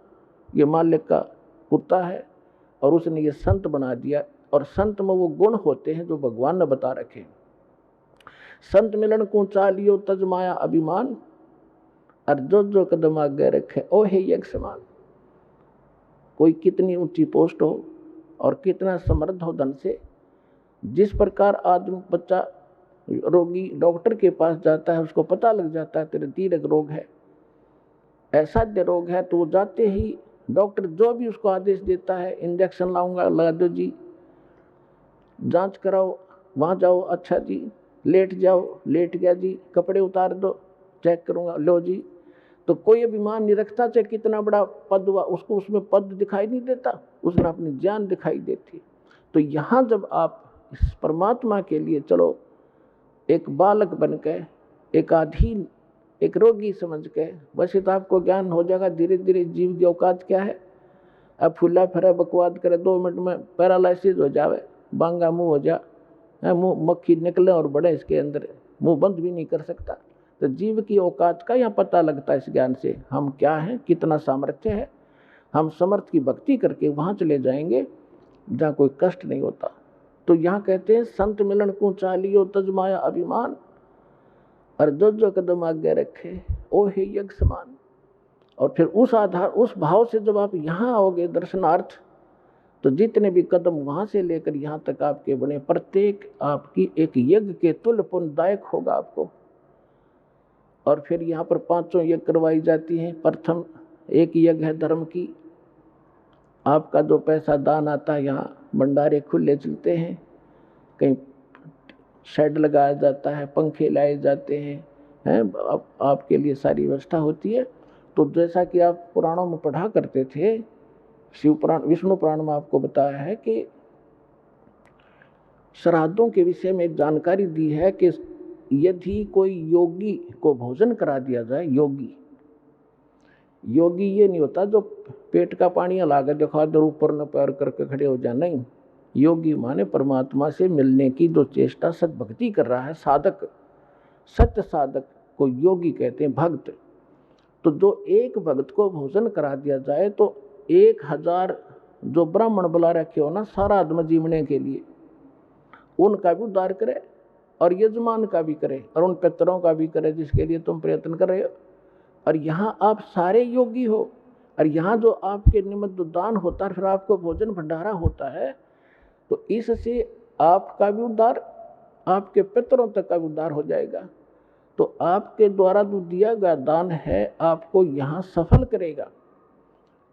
ये मालिक का कुत्ता है और उसने ये संत बना दिया। और संत में वो गुण होते हैं जो भगवान ने बता रखे। संत मिलन को चालियो, तज माया अभिमान, और जो जो कदम आगे रखे ओहे यज्ञ समान। कोई कितनी ऊंची पोस्ट हो और कितना समृद्ध हो धन से, जिस प्रकार आदमी बच्चा रोगी डॉक्टर के पास जाता है, उसको पता लग जाता है तेरे दीर्घ रोग है, असाध्य रोग है, तो वो जाते ही डॉक्टर जो भी उसको आदेश देता है, इंजेक्शन लाऊंगा लगा दो जी, जांच कराओ वहाँ जाओ, अच्छा जी, लेट जाओ, लेट गया जी, कपड़े उतार दो, चेक करूँगा, लो जी। तो कोई अभिमान नहीं रखता, चाहे कितना बड़ा पद हुआ, उसको उसमें पद दिखाई नहीं देता, उसमें अपनी जान दिखाई देती। तो यहाँ जब आप इस परमात्मा के लिए चलो, एक बालक बन के, एक अधीन, एक रोगी समझ के, वैसे तो आपको ज्ञान हो जाएगा धीरे धीरे जीव की औकात क्या है। अब फूला फिरा बकवाद करे 2 मिनट में पैरालिसिस हो जावे, बांगा मुंह हो जा, मुंह मक्खी निकले और बढ़े इसके अंदर, मुंह बंद भी नहीं कर सकता। तो जीव की औकात का यहाँ पता लगता है इस ज्ञान से, हम क्या हैं, कितना सामर्थ्य है। हम समर्थ की भक्ति करके वहाँ चले जाएंगे जहाँ कोई कष्ट नहीं होता। तो यहाँ कहते हैं संत मिलन को चालियो तजमाया अभिमान, और जो कदम आगे रखे ओ हे यज्ञ समान। और फिर उस आधार, उस भाव से जब आप यहाँ आओगे दर्शनार्थ, तो जितने भी कदम वहाँ से लेकर यहाँ तक आपके बने, प्रत्येक आपकी एक यज्ञ के तुल्य पुण्यदायक होगा आपको। और फिर यहाँ पर 5 यज्ञ करवाई जाती हैं। प्रथम एक यज्ञ है धर्म की, आपका जो पैसा दान आता है, यहाँ भंडारे खुले चलते हैं, कहीं शेड लगाया जाता है, पंखे लाए जाते हैं, आपके लिए सारी व्यवस्था होती है। तो जैसा कि आप पुराणों में पढ़ा करते थे, शिव पुराण, विष्णु पुराण में आपको बताया है कि श्राद्धों के विषय में एक जानकारी दी है कि यदि कोई योगी को भोजन करा दिया जाए, योगी ये नहीं होता जो पेट का पानी हला कर दिखा दो, ऊपर न पैर करके खड़े हो जाए, नहीं। योगी माने परमात्मा से मिलने की जो चेष्टा सद्भक्ति कर रहा है, साधक, सत्य साधक को योगी कहते हैं, भक्त। तो जो एक भक्त को भोजन करा दिया जाए तो 1000 जो ब्राह्मण बुला रखे हो ना सारा आदमी जीवने के लिए, उनका भी उद्धार करे और यजमान का भी करे और उन पितरों का भी करे जिसके लिए तुम प्रयत्न कर रहे हो। और यहाँ आप सारे योगी हो, और यहाँ जो आपके निमित्त दान होता है, फिर आपको भोजन भंडारा होता है, तो इससे आपका भी उद्धार, आपके पितरों तक का भी उद्धार हो जाएगा। तो आपके द्वारा जो दिया गया दान है आपको यहाँ सफल करेगा।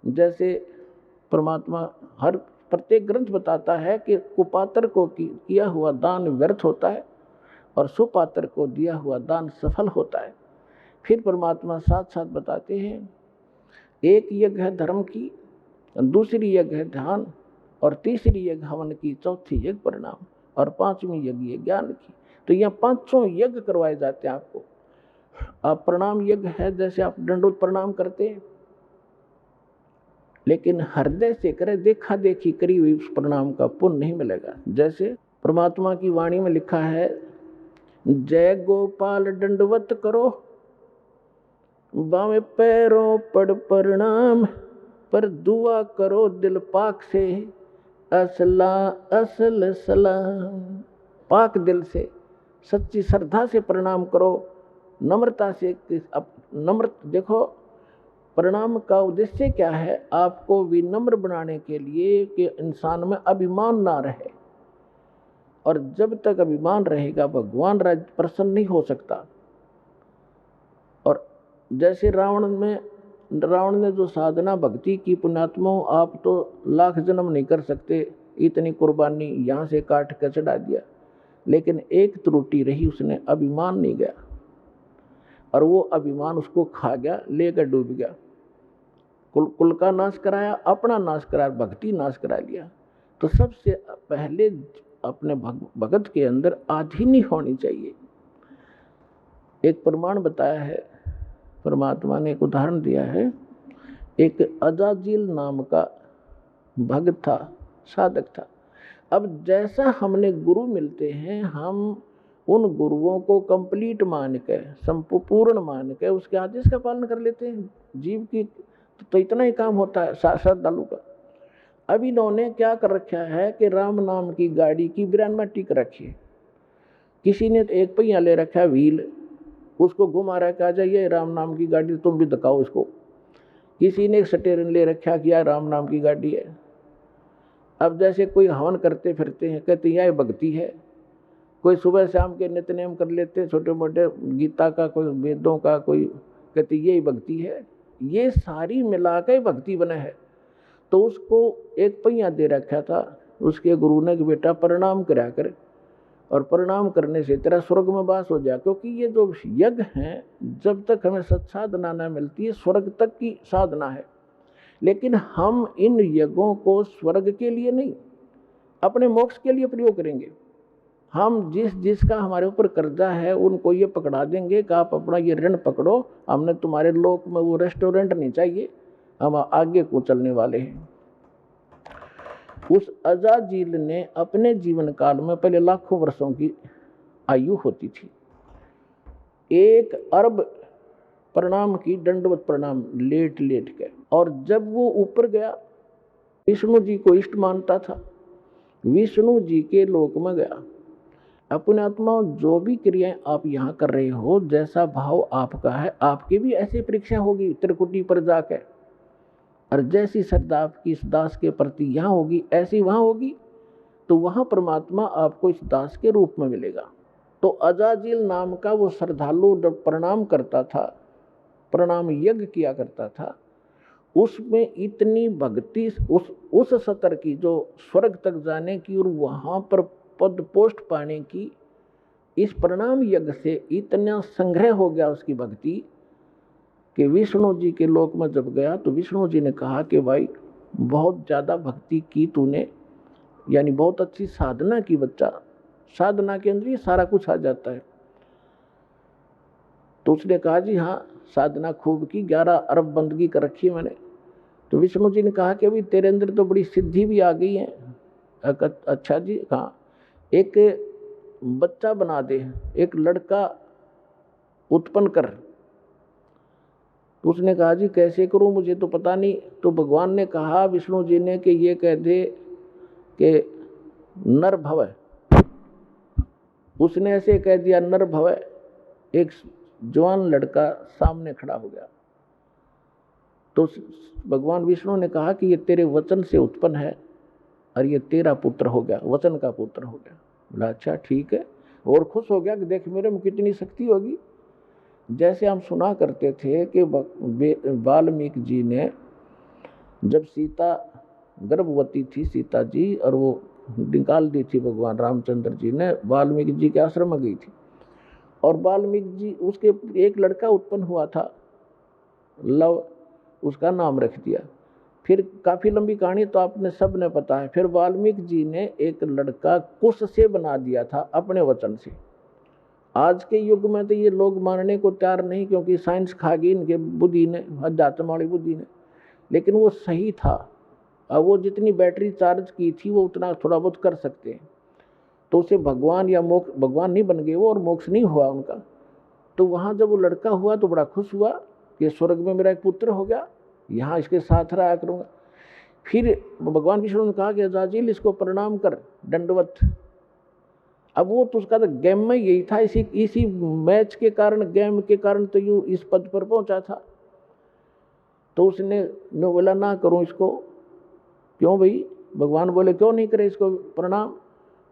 जैसे परमात्मा हर प्रत्येक ग्रंथ बताता है कि कुपात्र को किया हुआ दान व्यर्थ होता है और सुपात्र को दिया हुआ दान सफल होता है। फिर परमात्मा साथ साथ बताते हैं, एक यज्ञ है धर्म की, दूसरी यज्ञ है ध्यान, और तीसरी यज्ञ हवन की, चौथी यज्ञ परिणाम, और 5वीं यज्ञ है ज्ञान की। तो यहाँ 5 यज्ञ करवाए जाते हैं आपको। आप प्रणाम यज्ञ है, जैसे आप दंडोत प्रणाम करते हैं, लेकिन हृदय से करे, देखा देखी करी हुई उस प्रणाम का पुण्य नहीं मिलेगा। जैसे परमात्मा की वाणी में लिखा है, जय गोपाल दंडवत करो, बामे पैरों पड़ प्रणाम, पर दुआ करो दिल पाक से, असल सलाम। पाक दिल से, सच्ची श्रद्धा से प्रणाम करो, नम्रता से। देखो प्रणाम का उद्देश्य क्या है, आपको विनम्र बनाने के लिए कि इंसान में अभिमान ना रहे, और जब तक अभिमान रहेगा भगवान राज प्रसन्न नहीं हो सकता। और जैसे रावण ने जो साधना भक्ति की, पुण्यात्मा आप तो लाख जन्म नहीं कर सकते, इतनी कुर्बानी यहाँ से काट कर चढ़ा दिया, लेकिन एक त्रुटि रही, उसने अभिमान नहीं गया, और वो अभिमान उसको खा गया, लेकर डूब गया। कुल का नाश कराया, अपना नाश कराया, भक्ति नाश करा लिया। तो सबसे पहले अपने भगत के अंदर आधीनी होनी चाहिए। एक प्रमाण बताया है परमात्मा ने, एक उदाहरण दिया है। एक अजाजिल नाम का भक्त था, साधक था। अब जैसा हमने गुरु मिलते हैं, हम उन गुरुओं को कंप्लीट मान के, संपूर्ण मान के उसके आदेश का पालन कर लेते हैं। जीव की तो इतना ही काम होता है श्रद्धालु का। अब इन्होंने क्या कर रखा है कि राम नाम की गाड़ी की ब्रेन में टिक रखी है। किसी ने एक पहिया ले रखा है व्हील, उसको घुमा रखा है, जाइए राम नाम की गाड़ी, तुम भी दिखाओ इसको। किसी ने एक स्टीयरिंग ले रखा कि यार राम नाम की गाड़ी है। अब जैसे कोई हवन करते फिरते हैं, कहते हैं यह भक्ति है। कोई सुबह शाम के नित्यनेम कर लेते हैं, छोटे मोटे गीता का, कोई वेदों का, कोई कहते यही भक्ति है। ये सारी मिला के भक्ति बना है। तो उसको एक पहिया दे रखा था उसके गुरु ने कि बेटा प्रणाम करा कर, और प्रणाम करने से तेरा स्वर्ग में वास हो जाए। क्योंकि ये जो यज्ञ हैं, जब तक हमें सत्साधना न मिलती है, स्वर्ग तक की साधना है। लेकिन हम इन यज्ञों को स्वर्ग के लिए नहीं, अपने मोक्ष के लिए प्रयोग करेंगे। हम जिसका हमारे ऊपर कर्जा है उनको ये पकड़ा देंगे कि आप अपना ये ऋण पकड़ो, हमने तुम्हारे लोक में वो रेस्टोरेंट नहीं चाहिए, हम आगे को चलने वाले हैं। उस अजाजील ने अपने जीवन काल में, पहले लाखों वर्षों की आयु होती थी, 1 अरब प्रणाम की, दंडवत प्रणाम लेट लेट के। और जब वो ऊपर गया, विष्णु जी को इष्ट मानता था, विष्णु जी के लोक में गया। अपने आत्मा जो भी क्रियाएं आप यहाँ कर रहे हो, जैसा भाव आपका है, आपकी भी ऐसी परीक्षा होगी त्रिकुटी पर जाकर, और जैसी श्रद्धा आपकी इस दास के प्रति यहाँ होगी, ऐसी वहाँ होगी, तो वहाँ परमात्मा आपको इस दास के रूप में मिलेगा। तो अजाजील नाम का वो श्रद्धालु जब प्रणाम करता था, प्रणाम यज्ञ किया करता था, उसमें इतनी भक्ति, उस सतर की जो स्वर्ग तक जाने की और वहाँ पर पद पोस्ट पाने की, इस प्रणाम यज्ञ से इतना संग्रह हो गया उसकी भक्ति कि विष्णु जी के लोक में जब गया तो विष्णु जी ने कहा कि भाई बहुत ज़्यादा भक्ति की तूने, यानी बहुत अच्छी साधना की बच्चा, साधना के अंदर ही सारा कुछ आ जाता है। तो उसने कहा जी हाँ, साधना खूब की, 11 अरब बंदगी कर रखी है मैंने। तो विष्णु जी ने कहा कि अभी तेरे अंदर तो बड़ी सिद्धि भी आ गई है। अच्छा जी, कहाँ? एक बच्चा बना दे, एक लड़का उत्पन्न कर। तो उसने कहा जी कैसे करूं, मुझे तो पता नहीं। तो भगवान ने कहा, विष्णु जी ने, कि ये कह दे कि नर भव। उसने ऐसे कह दिया नर भव। एक जवान लड़का सामने खड़ा हो गया। तो भगवान विष्णु ने कहा कि ये तेरे वचन से उत्पन्न है और ये तेरा पुत्र हो गया, वचन का पुत्र हो गया। बोला अच्छा ठीक है, और खुश हो गया कि देख मेरे में कितनी शक्ति होगी। जैसे हम सुना करते थे कि वाल्मीकि जी ने, जब सीता गर्भवती थी, सीता जी, और वो निकाल दी थी भगवान रामचंद्र जी ने, वाल्मीकि जी के आश्रम में गई थी, और वाल्मीकि जी, उसके एक लड़का उत्पन्न हुआ था, लव, उसका नाम रख दिया। फिर काफ़ी लंबी कहानी तो आपने सब ने पता है। फिर वाल्मीकि जी ने एक लड़का कुश से बना दिया था अपने वचन से। आज के युग में तो ये लोग मानने को तैयार नहीं, क्योंकि साइंस खा गई इनके बुद्धि ने, अध्यात्म वाली बुद्धि ने, लेकिन वो सही था। अब वो जितनी बैटरी चार्ज की थी वो उतना थोड़ा बहुत कर सकते हैं। तो उसे भगवान या मोक्ष, भगवान नहीं बन गए वो, और मोक्ष नहीं हुआ उनका। तो वहाँ जब वो लड़का हुआ तो बड़ा खुश हुआ कि स्वर्ग में मेरा एक पुत्र हो गया, यहाँ इसके साथ रहा करूँगा। फिर भगवान विष्णु ने कहा कि अजाजील इसको प्रणाम कर, दंडवत। अब वो तो उसका तो गेम में यही था, इसी मैच के कारण, गेम के कारण तो यूँ इस पद पर पहुंचा था। तो उसने बोला ना करूं इसको। क्यों भाई? भगवान बोले क्यों नहीं करे इसको प्रणाम?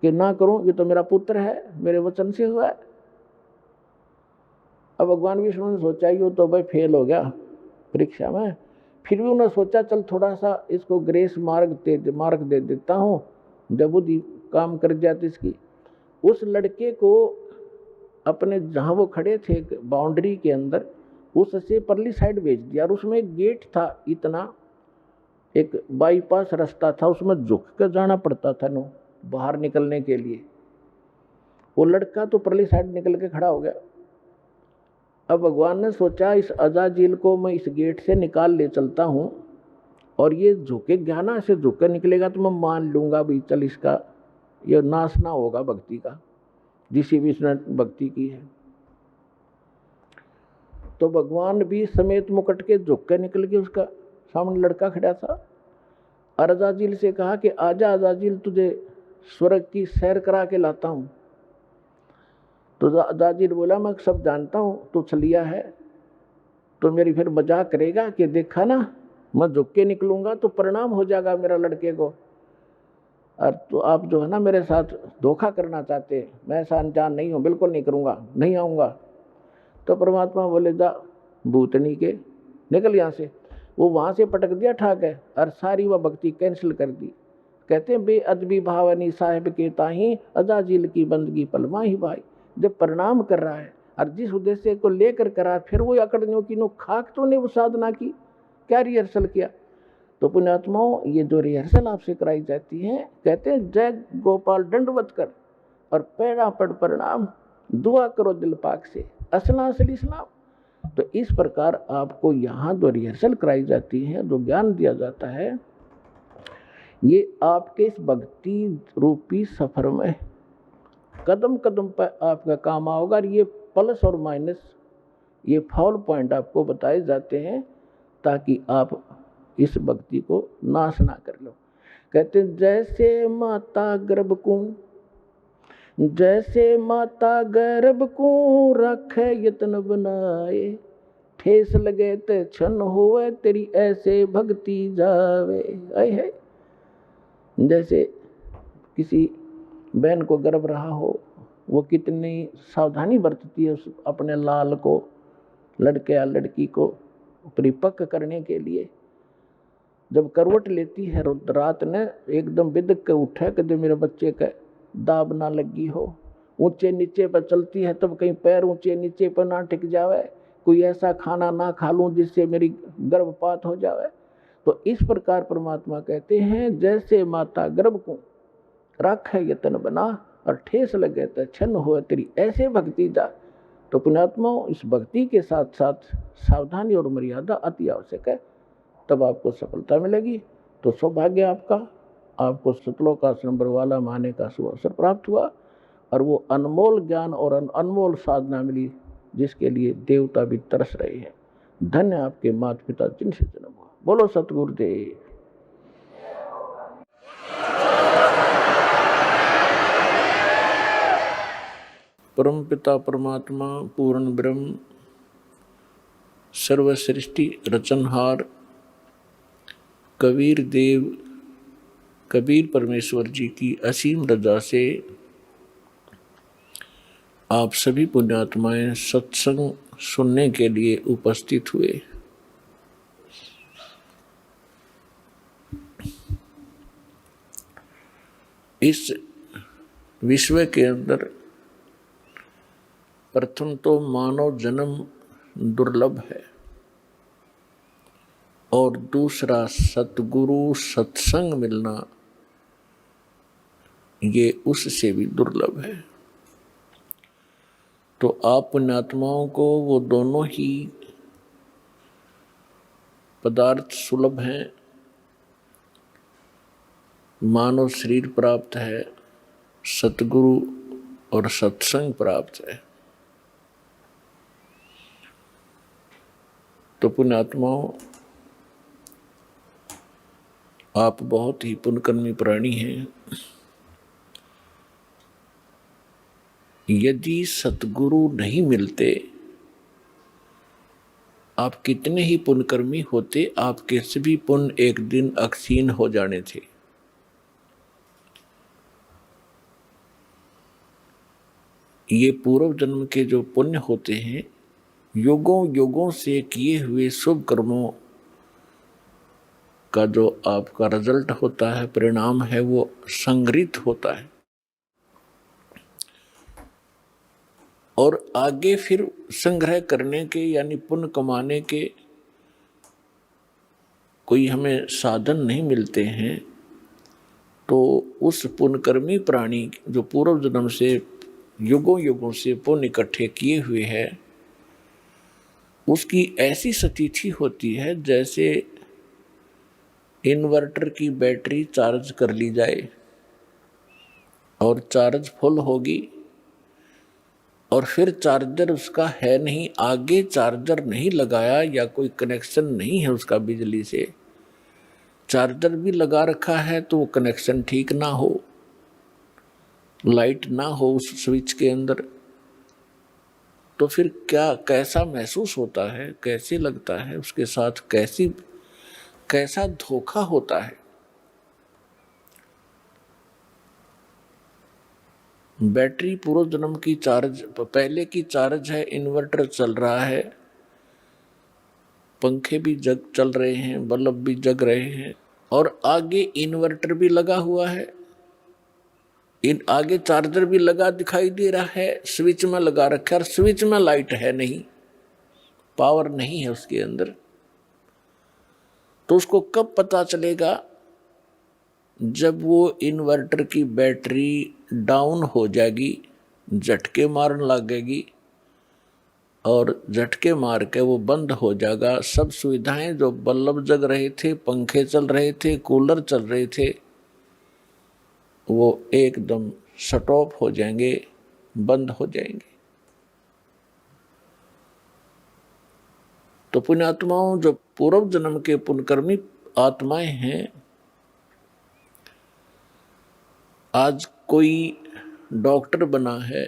कि ना करूं, ये तो मेरा पुत्र है, मेरे वचन से हुआ है। अब भगवान विष्णु ने सोचा ये तो भाई फेल हो गया परीक्षा में। फिर भी उन्होंने सोचा चल थोड़ा सा इसको ग्रेस मार्ग दे देता हूँ, जब बुद्धि काम कर जाती इसकी। उस लड़के को अपने जहाँ वो खड़े थे बाउंड्री के अंदर, उससे परली साइड भेज दिया, और उसमें एक गेट था, इतना एक बाईपास रास्ता था, उसमें झुक कर जाना पड़ता था नो बाहर निकलने के लिए। वो लड़का तो परली साइड निकल के खड़ा हो गया। अब भगवान ने सोचा इस अजाजील को मैं इस गेट से निकाल ले चलता हूँ, और ये झुके ज्ञाना से झुक कर निकलेगा तो मैं मान लूँगा भी चल इसका ये नाश ना होगा भक्ति का, जिसी भी इसने भक्ति की है। तो भगवान भी समेत मुकुट के झुक के निकल के, उसका सामने लड़का खड़ा था। अजाजील से कहा कि आजा अजाजील, तुझे स्वर्ग की सैर करा के लाता हूँ। तो अजाजील बोला मैं सब जानता हूँ, तू छलिया है, तो मेरी फिर मजाक करेगा कि देखा ना मैं झुक के निकलूँगा तो परिणाम हो जाएगा मेरा लड़के को, और तो आप जो है ना मेरे साथ धोखा करना चाहते हैं, मैं ऐसा अनजान नहीं हूँ, बिल्कुल नहीं करूँगा, नहीं आऊँगा। तो परमात्मा बोले जा भूतनी के निकल यहाँ से। वो वहाँ से पटक दिया ठाक है, और सारी वह भक्ति कैंसिल कर दी। कहते हैं बेअदबी भावनी साहिब के ताही, अजाजील की बंदगी पलमा ही भाई। जब प्रणाम कर रहा है और जिस उद्देश्य को लेकर करा, फिर वो अकड़नियों की नो खाक तो ने वो साधना की, क्या रिहर्सल किया। तो पुण्यात्माओं, ये जो रिहर्सल आपसे कराई जाती है, कहते हैं जय गोपाल दंडवत कर और पैरा पड़ प्रणाम, दुआ करो दिल पाक से, असला असली इस्लाम। तो इस प्रकार आपको यहाँ जो रिहर्सल कराई जाती है, जो ज्ञान दिया जाता है, ये आपके इस भक्ति रूपी सफर में कदम कदम पर आपका काम आओगा। और ये प्लस और माइनस, ये फॉल पॉइंट आपको बताए जाते हैं ताकि आप इस भक्ति को नाश ना कर लो। कहते हैं जैसे माता गर्भकुंड, जैसे माता गर्भकुंड रखे यत्न बनाए, ठेस लगे ते क्षण होवे तेरी ऐसे भक्ति जावे। आए है जैसे किसी बहन को गर्भ रहा हो, वो कितनी सावधानी बरतती है उस अपने लाल को, लड़के या लड़की को परिपक्व करने के लिए। जब करवट लेती है रात ने एकदम बिदक के उठे कि मेरे बच्चे का दाब ना लगी हो, ऊंचे नीचे पर चलती है तब कहीं पैर ऊंचे नीचे पर ना टिक जावे, कोई ऐसा खाना ना खा लूं जिससे मेरी गर्भपात हो जावे। तो इस प्रकार परमात्मा कहते हैं जैसे माता गर्भ को राखे यतन बना और ठेस लगे तो छन्न हो तेरी ऐसे भक्ति जा। तो पुण्यात्माओं, इस भक्ति के साथ साथ सावधानी और मर्यादा अति आवश्यक है, तब आपको सफलता मिलेगी। तो सौभाग्य आपका, आपको सतलोकाश्रम बरवाला माने का शुभ अवसर प्राप्त हुआ और वो अनमोल ज्ञान और अनमोल साधना मिली जिसके लिए देवता भी तरस रहे हैं। धन्य आपके माता पिता जिनसे जन्म हुआ। बोलो सतगुरुदेव। परम पिता परमात्मा पूर्ण ब्रह्म सर्व सृष्टि रचनहार कबीर देव कबीर परमेश्वर जी की असीम रजा से आप सभी पुण्यात्माएं सत्संग सुनने के लिए उपस्थित हुए। इस विश्व के अंदर प्रथम तो मानव जन्म दुर्लभ है और दूसरा सतगुरु सत्संग मिलना ये उससे भी दुर्लभ है। तो आप पुण्यात्माओं को वो दोनों ही पदार्थ सुलभ हैं। मानव शरीर प्राप्त है, सतगुरु और सत्संग प्राप्त है। तो पुण्यात्माओं, आप बहुत ही पुण्यकर्मी प्राणी हैं। यदि सतगुरु नहीं मिलते, आप कितने ही पुण्यकर्मी होते, आपके सभी पुण्य एक दिन अक्षीण हो जाने थे। ये पूर्व जन्म के जो पुण्य होते हैं, युगों युगों से किए हुए शुभ कर्मों का जो आपका रिजल्ट होता है, परिणाम है, वो संग्रहित होता है और आगे फिर संग्रह करने के यानी पुण्य कमाने के कोई हमें साधन नहीं मिलते हैं। तो उस पुण्यकर्मी प्राणी जो पूर्व जन्म से युगों युगों से पुण्य इकट्ठे किए हुए हैं, उसकी ऐसी स्थिति होती है जैसे इन्वर्टर की बैटरी चार्ज कर ली जाए और चार्ज फुल होगी और फिर चार्जर उसका है नहीं, आगे चार्जर नहीं लगाया या कोई कनेक्शन नहीं है उसका बिजली से, चार्जर भी लगा रखा है तो वो कनेक्शन ठीक ना हो, लाइट ना हो उस स्विच के अंदर, तो फिर क्या कैसा महसूस होता है, कैसे लगता है, उसके साथ कैसा धोखा होता है। बैटरी पूर्व जन्म की चार्ज पहले की चार्ज है, इन्वर्टर चल रहा है, पंखे भी चल रहे हैं, बल्ब भी जग रहे हैं और आगे इन्वर्टर भी लगा हुआ है, आगे चार्जर भी लगा दिखाई दे रहा है, स्विच में लगा रखा है और स्विच में लाइट है नहीं, पावर नहीं है उसके अंदर। तो उसको कब पता चलेगा? जब वो इन्वर्टर की बैटरी डाउन हो जाएगी, झटके मारने लगेगी और झटके मार के वो बंद हो जाएगा। सब सुविधाएं जो बल्ब जग रहे थे, पंखे चल रहे थे, कूलर चल रहे थे, वो एकदम स्टॉप हो जाएंगे, बंद हो जाएंगे। तो पुण्यात्माओं, जो पूर्व जन्म के पुण्यकर्मी आत्माएं हैं, आज कोई डॉक्टर बना है,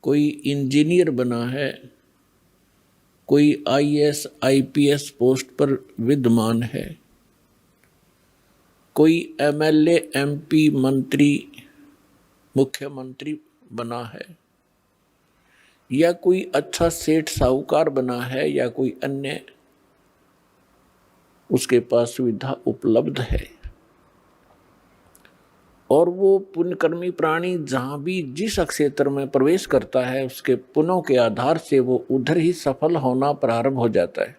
कोई इंजीनियर बना है, कोई आईएएस आईपीएस पोस्ट पर विद्यमान है, कोई एमएलए एमपी मंत्री मुख्यमंत्री बना है, या कोई अच्छा सेठ साहूकार बना है, या कोई अन्य उसके पास सुविधा उपलब्ध है। और वो पुण्यकर्मी प्राणी जहाँ भी जिस क्षेत्र में प्रवेश करता है, उसके पुण्यों के आधार से वो उधर ही सफल होना प्रारंभ हो जाता है,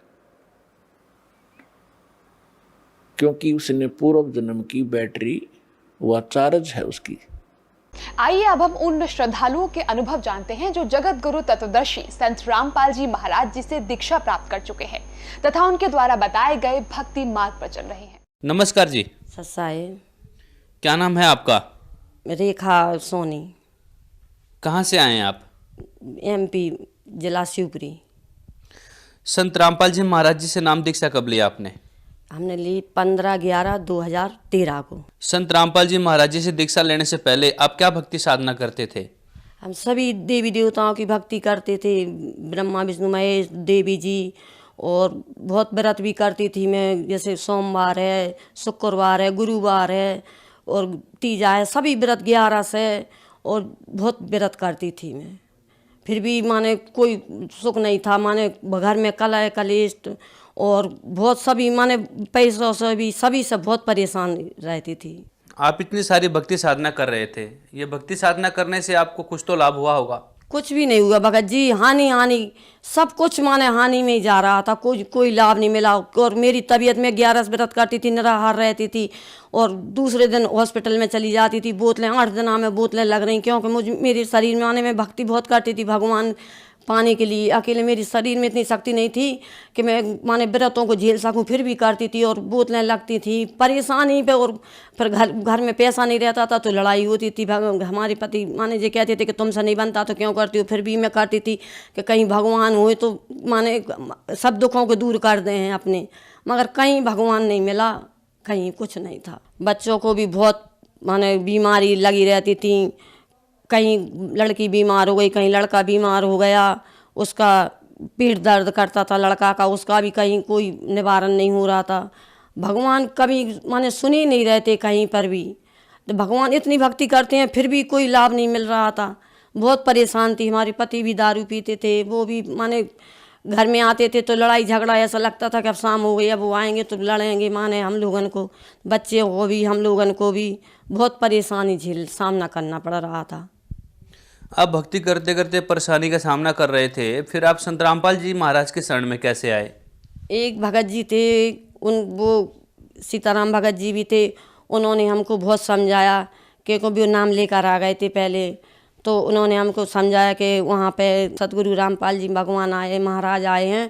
क्योंकि उसने पूर्व जन्म की बैटरी व चार्ज है उसकी।
आइए अब हम उन श्रद्धालुओं के अनुभव जानते हैं जो जगत गुरु तत्वदर्शी संत रामपाल जी महाराज जी से दीक्षा प्राप्त कर चुके हैं तथा उनके द्वारा बताए गए भक्ति मार्ग पर चल रहे हैं।
नमस्कार जी।
ससाए।
क्या नाम है आपका?
रेखा सोनी।
कहाँ से आए हैं आप?
एमपी जिला शिवपुरी।
संत रामपाल जी महाराज जी से नाम दीक्षा कब लिया आपने?
हमने ली 15/11/2013 को।
संत रामपाल जी महाराज जी से दीक्षा लेने से पहले आप क्या भक्ति साधना करते थे?
हम सभी देवी देवताओं की भक्ति करते थे, ब्रह्मा विष्णु महेश देवी जी, और बहुत व्रत भी करती थी मैं, जैसे सोमवार है, शुक्रवार है, गुरुवार है और तीजा है, सभी व्रत 11 से, और बहुत व्रत करती थी मैं। फिर भी माने कोई सुख नहीं था, माने घर में कलह कलेश और बहुत सभी माने पैसों से भी सभी से बहुत परेशान रहती थी।
आप इतनी सारी भक्ति साधना कर रहे थे, ये भक्ति साधना करने से आपको कुछ तो लाभ हुआ होगा?
कुछ भी नहीं हुआ भगत जी, हानि सब कुछ माने हानि में ही जा रहा था, कोई लाभ नहीं मिला। और मेरी तबीयत में 11 व्रत करती थी, निराहार रहती थी और दूसरे दिन हॉस्पिटल में चली जाती थी, बोतलें 8 दिन में बोतलें लग रही, क्योंकि मेरे शरीर में आने में भक्ति बहुत करती थी भगवान पाने के लिए। अकेले मेरी शरीर में इतनी शक्ति नहीं थी कि मैं माने व्रतों को झेल सकूं, फिर भी करती थी और बोतलें लगती थी, परेशानी पे। और फिर घर में पैसा नहीं रहता था तो लड़ाई होती थी। हमारे पति माने जी कहते थे कि तुमसे नहीं बनता तो क्यों करती हो, फिर भी मैं करती थी कि कहीं भगवान हुए तो माने सब दुखों को दूर कर दें हैं अपने। मगर कहीं भगवान नहीं मिला, कहीं कुछ नहीं था। बच्चों को भी बहुत माने बीमारी लगी रहती थी, कहीं लड़की बीमार हो गई, कहीं लड़का बीमार हो गया, उसका पेट दर्द करता था लड़का का, उसका भी कहीं कोई निवारण नहीं हो रहा था। भगवान कभी माने सुन ही नहीं रहते कहीं पर भी। तो भगवान इतनी भक्ति करते हैं फिर भी कोई लाभ नहीं मिल रहा था, बहुत परेशान थी। हमारे पति भी दारू पीते थे, वो भी माने घर में आते थे तो लड़ाई झगड़ा, ऐसा लगता था कि अब शाम हो गई, अब वो आएंगे तो लड़ेंगे, माने हम लोगन को, बच्चे को भी, हम लोगन को भी बहुत परेशानी सामना करना पड़ रहा था।
आप भक्ति करते करते परेशानी का सामना कर रहे थे, फिर आप संत रामपाल जी महाराज के शरण में कैसे आए? एक
भगत जी थे, वो सीताराम भगत जी भी थे, उन्होंने हमको बहुत समझाया कि को भी नाम लेकर आ गए थे पहले, तो उन्होंने हमको समझाया कि वहाँ पे सतगुरु रामपाल जी भगवान आए, महाराज आए हैं।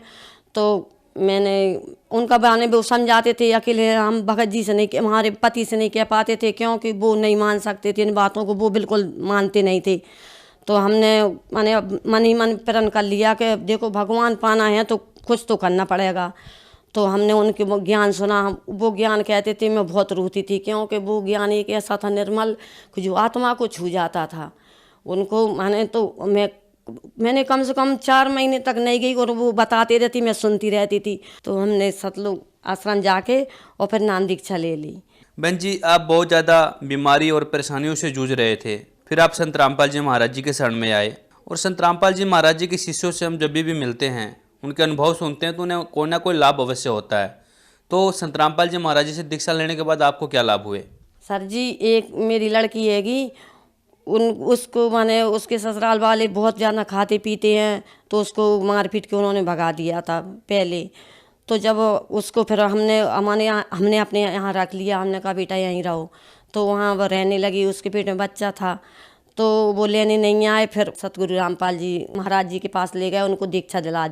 तो मैंने उनका बहाने वो समझाते थे, अकेले हम भगत जी से नहीं, हमारे पति से नहीं कह पाते थे क्योंकि वो नहीं मान सकते थे इन बातों को, वो बिल्कुल मानते नहीं थे। तो हमने माने मन ही मन प्रण कर लिया कि देखो भगवान पाना है तो कुछ तो करना पड़ेगा। तो हमने उनके वो ज्ञान सुना, वो ज्ञान कहते थे, मैं बहुत रोती थी क्योंकि वो ज्ञान एक ऐसा था निर्मल जो आत्मा को छू जाता था। उनको माने तो मैंने कम से कम 4 महीने तक नहीं गई और वो बताते रहती, मैं सुनती रहती थी। तो हमने सतलोक आश्रम जाके और फिर नाम दीक्षा ले ली।
बहन जी, आप बहुत ज़्यादा बीमारी और परेशानियों से जूझ रहे थे, फिर आप संत रामपाल जी महाराज जी के शरण में आए। और संत रामपाल जी महाराज जी के शिष्यों से हम जब भी मिलते हैं, उनके अनुभव सुनते हैं तो उन्हें कोई ना कोई लाभ अवश्य होता है। तो संत रामपाल जी महाराज जी से दीक्षा लेने के बाद आपको क्या लाभ हुए?
सर जी, एक मेरी लड़की हैगी, उसको माने उसके ससुराल वाले बहुत ज़्यादा खाते पीते हैं, तो उसको मार पीट के उन्होंने भगा दिया था पहले। तो जब उसको फिर हमने अपने यहाँ रख लिया, हमने कहा बेटा यहीं रहो, तो वहाँ वो रहने लगी, उसके पेट में बच्चा था। तो वो लेने नहीं आए, फिर सतगुरु रामपाल जी महाराज जी के पास ले गए, उनको दीक्षा दिला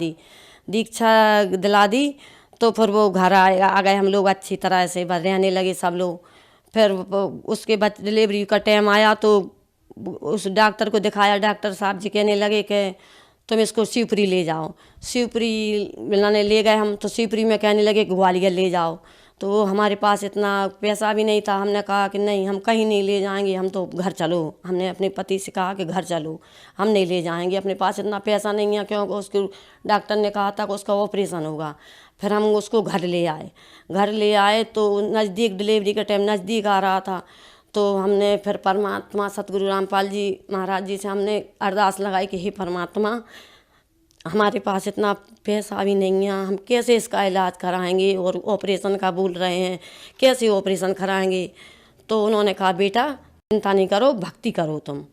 दी। तो फिर वो घर आ गए, हम लोग अच्छी तरह से रहने लगे सब लोग। फिर उसके बाद डिलीवरी का टाइम आया तो उस डॉक्टर को दिखाया। डॉक्टर साहब जी कहने लगे कि तुम इसको शिवपुरी ले जाओ। शिवपुरी लाने ले गए हम, तो शिवपुरी में कहने लगे ग्वालियर ले जाओ। तो हमारे पास इतना पैसा भी नहीं था। हमने कहा कि नहीं, हम कहीं नहीं ले जाएंगे, हम तो घर चलो। हमने अपने पति से कहा कि घर चलो, हम नहीं ले जाएंगे, अपने पास इतना पैसा नहीं है, क्योंकि उसको डॉक्टर ने कहा था कि उसका ऑपरेशन होगा। फिर हम उसको घर ले आए। घर ले आए तो नज़दीक डिलीवरी का टाइम नज़दीक आ रहा था। तो हमने फिर परमात्मा सतगुरु रामपाल जी महाराज जी से हमने अरदास लगाई कि हे परमात्मा, हमारे पास इतना पैसा भी नहीं है, हम कैसे इसका इलाज कराएंगे, और ऑपरेशन का बोल रहे हैं, कैसे ऑपरेशन कराएंगे। तो उन्होंने कहा बेटा चिंता नहीं करो, भक्ति करो तुम।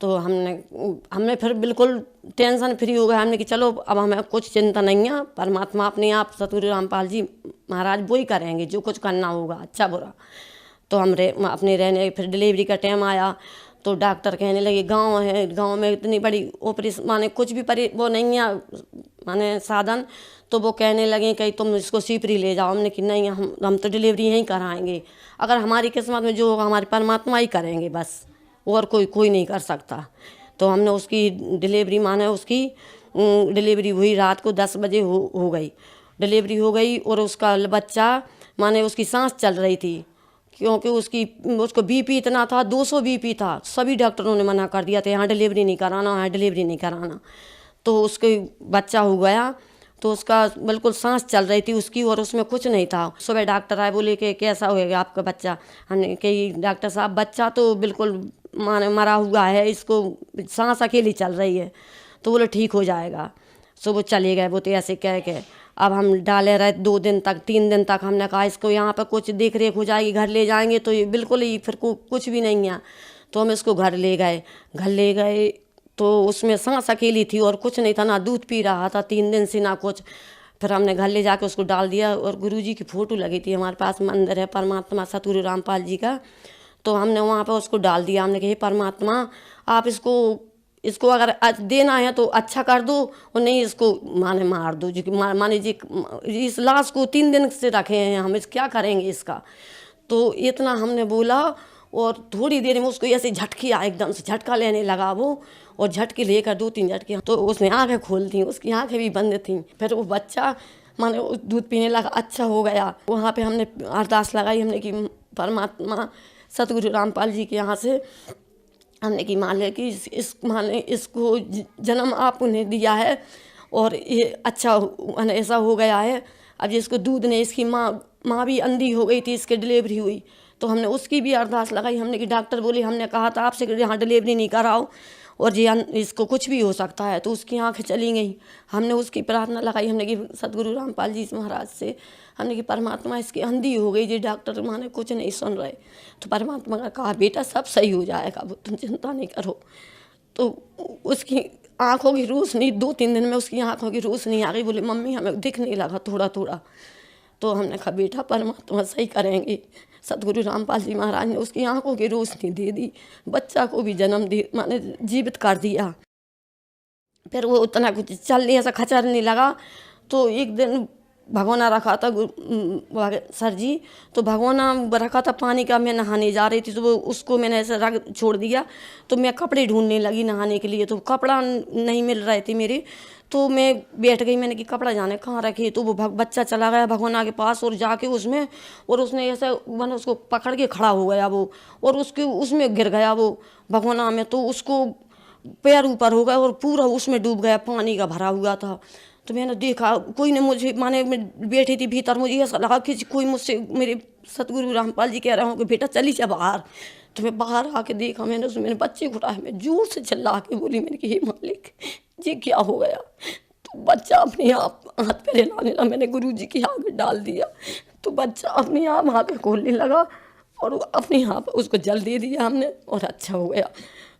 तो हमने फिर बिल्कुल टेंशन फ्री हो गया। हमने कि चलो अब हमें कुछ चिंता नहीं है, परमात्मा अपने आप सतगुरु रामपाल जी महाराज वो ही करेंगे जो कुछ करना होगा, अच्छा बुरा। तो हम अपने रहने, फिर डिलीवरी का टाइम आया तो डॉक्टर कहने लगे गांव है, गांव में इतनी बड़ी ऑपरेशन माने कुछ भी वो नहीं है माने साधन। तो वो कहने लगे कि तुम इसको शिवपुरी ले जाओ। हमने कि नहीं, हम तो डिलीवरी यहीं कराएंगे। अगर हमारी किस्मत में जो होगा हमारे परमात्मा ही करेंगे बस, और कोई नहीं कर सकता। तो हमने उसकी डिलीवरी माने उसकी डिलीवरी हुई रात को 10 बजे हो गई डिलीवरी हो गई। और उसका बच्चा माने उसकी सांस चल रही थी, क्योंकि उसको बीपी इतना था, 200 बीपी था। सभी डॉक्टरों ने मना कर दिया था यहाँ डिलीवरी नहीं कराना, यहाँ डिलीवरी नहीं कराना। तो उसके बच्चा हो गया, तो उसका बिल्कुल सांस चल रही थी उसकी, और उसमें कुछ नहीं था। सुबह डॉक्टर आए, बोले कि कैसा होएगा आपका बच्चा। हमने कही डॉक्टर साहब बच्चा तो बिल्कुल माने मरा हुआ है, इसको सांस अकेली चल रही है। तो बोले ठीक हो जाएगा। सो वो चले गए। वो तो ऐसे कह के अब हम डाले रहे 2 दिन तक 3 दिन तक। हमने कहा इसको यहाँ पर कुछ देख रेख हो जाएगी, घर ले जाएंगे। तो ये बिल्कुल ही फिर कुछ भी नहीं है। तो हम इसको घर ले गए तो उसमें सांस अकेली थी और कुछ नहीं था, ना दूध पी रहा था 3 दिन से ना कुछ। फिर हमने घर ले जाके उसको डाल दिया। और गुरुजी की फ़ोटो लगी थी, हमारे पास मंदिर है परमात्मा सतगुरु रामपाल जी का। तो हमने वहाँ पर उसको डाल दिया। हमने कहा परमात्मा आप इसको अगर देना है तो अच्छा कर दो, और नहीं इसको माने मार दो। जो माने जी इस लाश को 3 दिन से रखे हैं हम, इस क्या करेंगे इसका। तो इतना हमने बोला, और थोड़ी देर में उसको ऐसे झटकी आया, एकदम से झटका लेने लगा वो। और झटके लेकर 2-3 झटके तो उसने आँखें खोल दी, उसकी आँखें भी बंद थीं। फिर वो बच्चा माने दूध पीने लगा, अच्छा हो गया। वहाँ पे हमने अरदास लगाई, हमने कि परमात्मा सतगुरु रामपाल जी के यहाँ से हमने की मान लिया कि इसको जन्म आपने दिया है, और ये अच्छा माने ऐसा हो गया है। अब जिसको दूध ने, इसकी माँ भी अंधी हो गई थी, इसकी डिलीवरी हुई। तो हमने उसकी भी अरदास लगाई। हमने कि डॉक्टर बोले, हमने कहा था आपसे कि यहाँ डिलीवरी नहीं कराओ, और ये इसको कुछ भी हो सकता है। तो उसकी आँखें चली गई। हमने उसकी प्रार्थना लगाई। हमने कि सतगुरु रामपाल जी महाराज से हमने कि परमात्मा इसकी अंधी हो गई, जी डॉक्टर माने कुछ नहीं सुन रहे। तो परमात्मा का कहा बेटा सब सही हो जाएगा, तुम चिंता नहीं करो। तो उसकी आँखों की रोशनी 2-3 दिन में उसकी आँखों की रोशनी आ गई। बोले मम्मी हमें दिखने लगा थोड़ा थोड़ा। तो हमने कहा बेटा परमात्मा सही करेंगे। सतगुरु रामपाल जी महाराज ने उसकी आंखों की रोशनी दे दी, बच्चा को भी जन्म दे माने जीवित कर दिया। फिर वो उतना कुछ चलने ऐसा खचरने लगा। तो एक दिन भगोना रखा था सर जी, तो भगोना रखा था पानी का। मैं नहाने जा रही थी तो वो उसको मैंने ऐसे रख छोड़ दिया। तो मैं कपड़े ढूंढने लगी नहाने के लिए, तो कपड़ा नहीं मिल रहे थे मेरे। तो मैं बैठ गई, मैंने कि कपड़ा जाने कहाँ रखे। तो वो बच्चा चला गया भगोना के पास, और जाके उसमें, और उसने ऐसे मैंने उसको पकड़ के खड़ा हो गया वो, और उसमें गिर गया वो भगोना में। तो उसको पैर ऊपर हो गया और पूरा उसमें डूब गया, पानी का भरा हुआ था। तो मैंने देखा कोई ने मुझे माने मैं बैठी थी भीतर, मुझे ऐसा लगा कि कोई मुझसे, मेरे सतगुरु रामपाल जी कह रहे हो कि बेटा चली जा बाहर। तो मैं बाहर आके देखा, मैंने उसमें मेरे बच्चे को उठाया। मैं जोर से चिल्ला के बोली, मैंने कि हे मालिक ये क्या हो गया। तो बच्चा अपने आप हाथ पैर हिलाने लगा। मैंने गुरुजी के हाथ में डाल दिया, तो बच्चा अपने आप आँखें खोलने लगा, और अपने आप उसको जल दे दिया हमने, और अच्छा हो गया।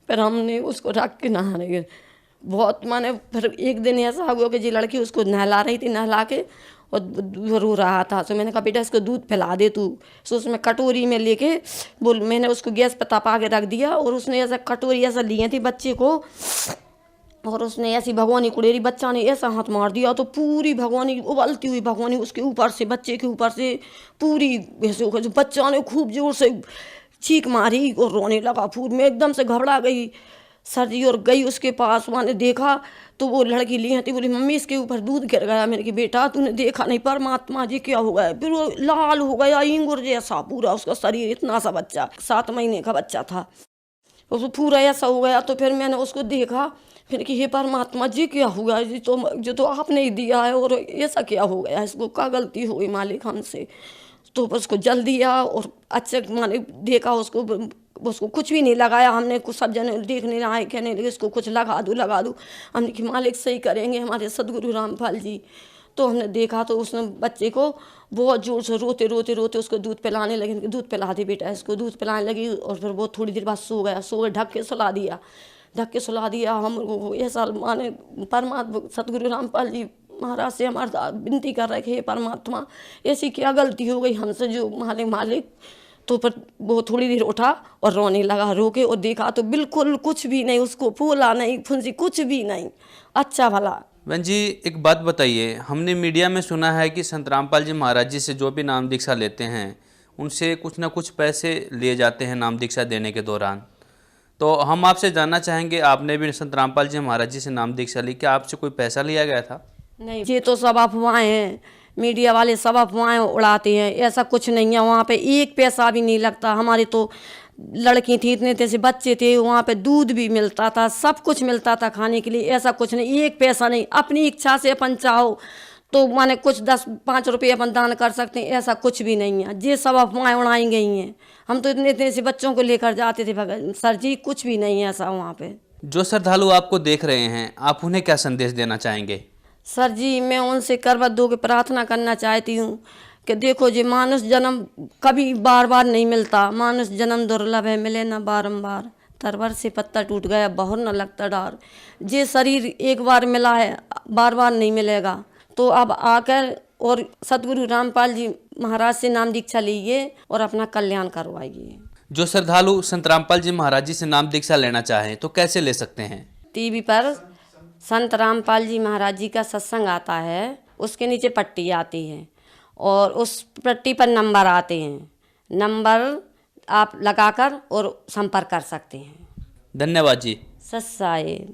फिर हमने उसको रख के नहाने गए बहुत माने। फिर एक दिन ऐसा हुआ कि जी लड़की उसको नहला रही थी, नहला के और रो रहा था। तो मैंने कहा बेटा इसको दूध पिला दे तू। सो उसमें कटोरी में लेके मैंने उसको गैस पर तपा के रख दिया, और उसने ऐसा कटोरी ऐसा लिए थी बच्चे को, और उसने ऐसी भगवानी कुड़ेरी, बच्चा ने ऐसा हाथ मार दिया तो पूरी भगवानी, उबलती हुई भगवानी उसके ऊपर से, बच्चे के ऊपर से पूरी ऐसे, बच्चा ने खूब जोर से चीख मारी और रोने लगा। फूल में एकदम से घबरा गई सर जी और गई उसके पास। वहाँ ने देखा तो वो लड़की ली थी, बोली मम्मी इसके ऊपर दूध गिर गया। मैंने कहा बेटा तूने देखा नहीं परमात्मा जी क्या हो गया? फिर वो लाल हो गया इंगुर जैसा पूरा उसका शरीर, इतना सा बच्चा, 7 महीने का बच्चा था, उसको पूरा ऐसा हो गया। तो फिर मैंने उसको देखा, फिर कि हे परमात्मा जी क्या हुआ? जो तो आपने ही दिया है और ऐसा क्या हो गया? इसको क्या गलती हो गई मालिक हमसे? तो उसको जल दिया और अच्छे माने देखा, उसको कुछ भी नहीं लगाया हमने। कुछ सब जने देखने आए, कहने लगे इसको कुछ लगा दो। हमने कि मालिक सही करेंगे हमारे सदगुरु रामपाल जी। तो हमने देखा तो उसने बच्चे को बहुत ज़ोर से रोते उसको दूध पिलाने लगी। दूध पिला दे बेटा, इसको दूध पिलाने लगी। और फिर वो थोड़ी देर बाद सो गए, ढक के सुला दिया। हम ऐसा माने परमात्मा सदगुरु रामपाल जी महाराज से हमारा विनती कर रहे थे, परमात्मा ऐसी क्या गलती हो गई हमसे जो मालिक। तो फिर वो थोड़ी देर उठा और रोने लगा। रो के और देखा तो बिल्कुल कुछ भी नहीं, उसको फूला नहीं, फुंसी कुछ भी नहीं, अच्छा भला।
बहन जी एक बात बताइए, हमने मीडिया में सुना है कि संत रामपाल जी महाराज जी से जो भी नाम दीक्षा लेते हैं उनसे कुछ ना कुछ पैसे लिए जाते हैं नाम दीक्षा देने के दौरान। तो हम आपसे जानना चाहेंगे, आपने भी संत रामपाल जी महाराज जी से नाम दीक्षा ली, क्या आपसे कोई पैसा लिया गया था? नहीं,
ये तो सब अफवाहें हैं, मीडिया वाले सब अफवाहें उड़ाते हैं, ऐसा कुछ नहीं है। वहाँ पे 1 पैसा भी नहीं लगता। हमारे तो लड़की थी, इतने से बच्चे थे, वहाँ पे दूध भी मिलता था, सब कुछ मिलता था खाने के लिए, ऐसा कुछ नहीं, 1 पैसा नहीं। अपनी इच्छा से अपन चाहो तो माने कुछ 10-5 रुपये अपन दान कर सकते हैं, ऐसा कुछ भी नहीं है। ये सब अफवाहें उड़ाई गई हैं। हम तो इतने से बच्चों को लेकर जाते थे भगत सर जी, कुछ भी नहीं है ऐसा वहाँ पे।
जो श्रद्धालु आपको देख रहे हैं, आप उन्हें क्या संदेश देना चाहेंगे?
सर जी मैं उनसे करबत दो के प्रार्थना करना चाहती हूँ कि देखो जी, मानुष जन्म कभी बार नहीं मिलता, मानुष जन्म दुर्लभ है, मिले ना बारंबार। तरवर से पत्ता टूट गया, बहुत न लगता डार। ये शरीर एक बार मिला है, बार नहीं मिलेगा। तो अब आकर और सतगुरु रामपाल जी महाराज से नाम दीक्षा लीजिए और अपना कल्याण करवाइए।
जो श्रद्धालु संत रामपाल जी महाराज जी से नाम दीक्षा लेना चाहें तो कैसे ले सकते हैं?
टीवी पर संत रामपाल जी महाराज जी का सत्संग आता है, उसके नीचे पट्टी आती है और उस पट्टी पर नंबर आते हैं, नंबर आप लगाकर और संपर्क कर सकते हैं।
धन्यवाद जी।
सत्साए।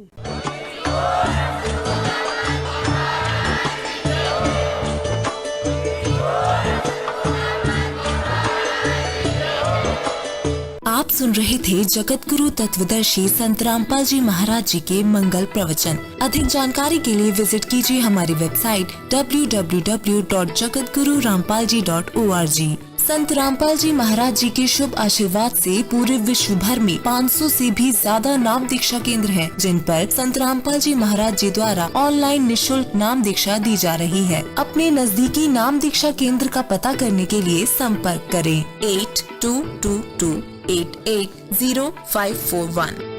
आप सुन रहे थे जगत गुरु तत्वदर्शी संत रामपाल जी महाराज जी के मंगल प्रवचन। अधिक जानकारी के लिए विजिट कीजिए हमारी वेबसाइट www.jagatgururampalji.org। संत रामपाल जी महाराज जी के शुभ आशीर्वाद से पूरे विश्व भर में 500 से भी ज्यादा नाम दीक्षा केंद्र हैं, जिन पर संत रामपाल जी महाराज जी द्वारा ऑनलाइन निःशुल्क नाम दीक्षा दी जा रही है। अपने नजदीकी नाम दीक्षा केंद्र का पता करने के लिए संपर्क करें 8222880541।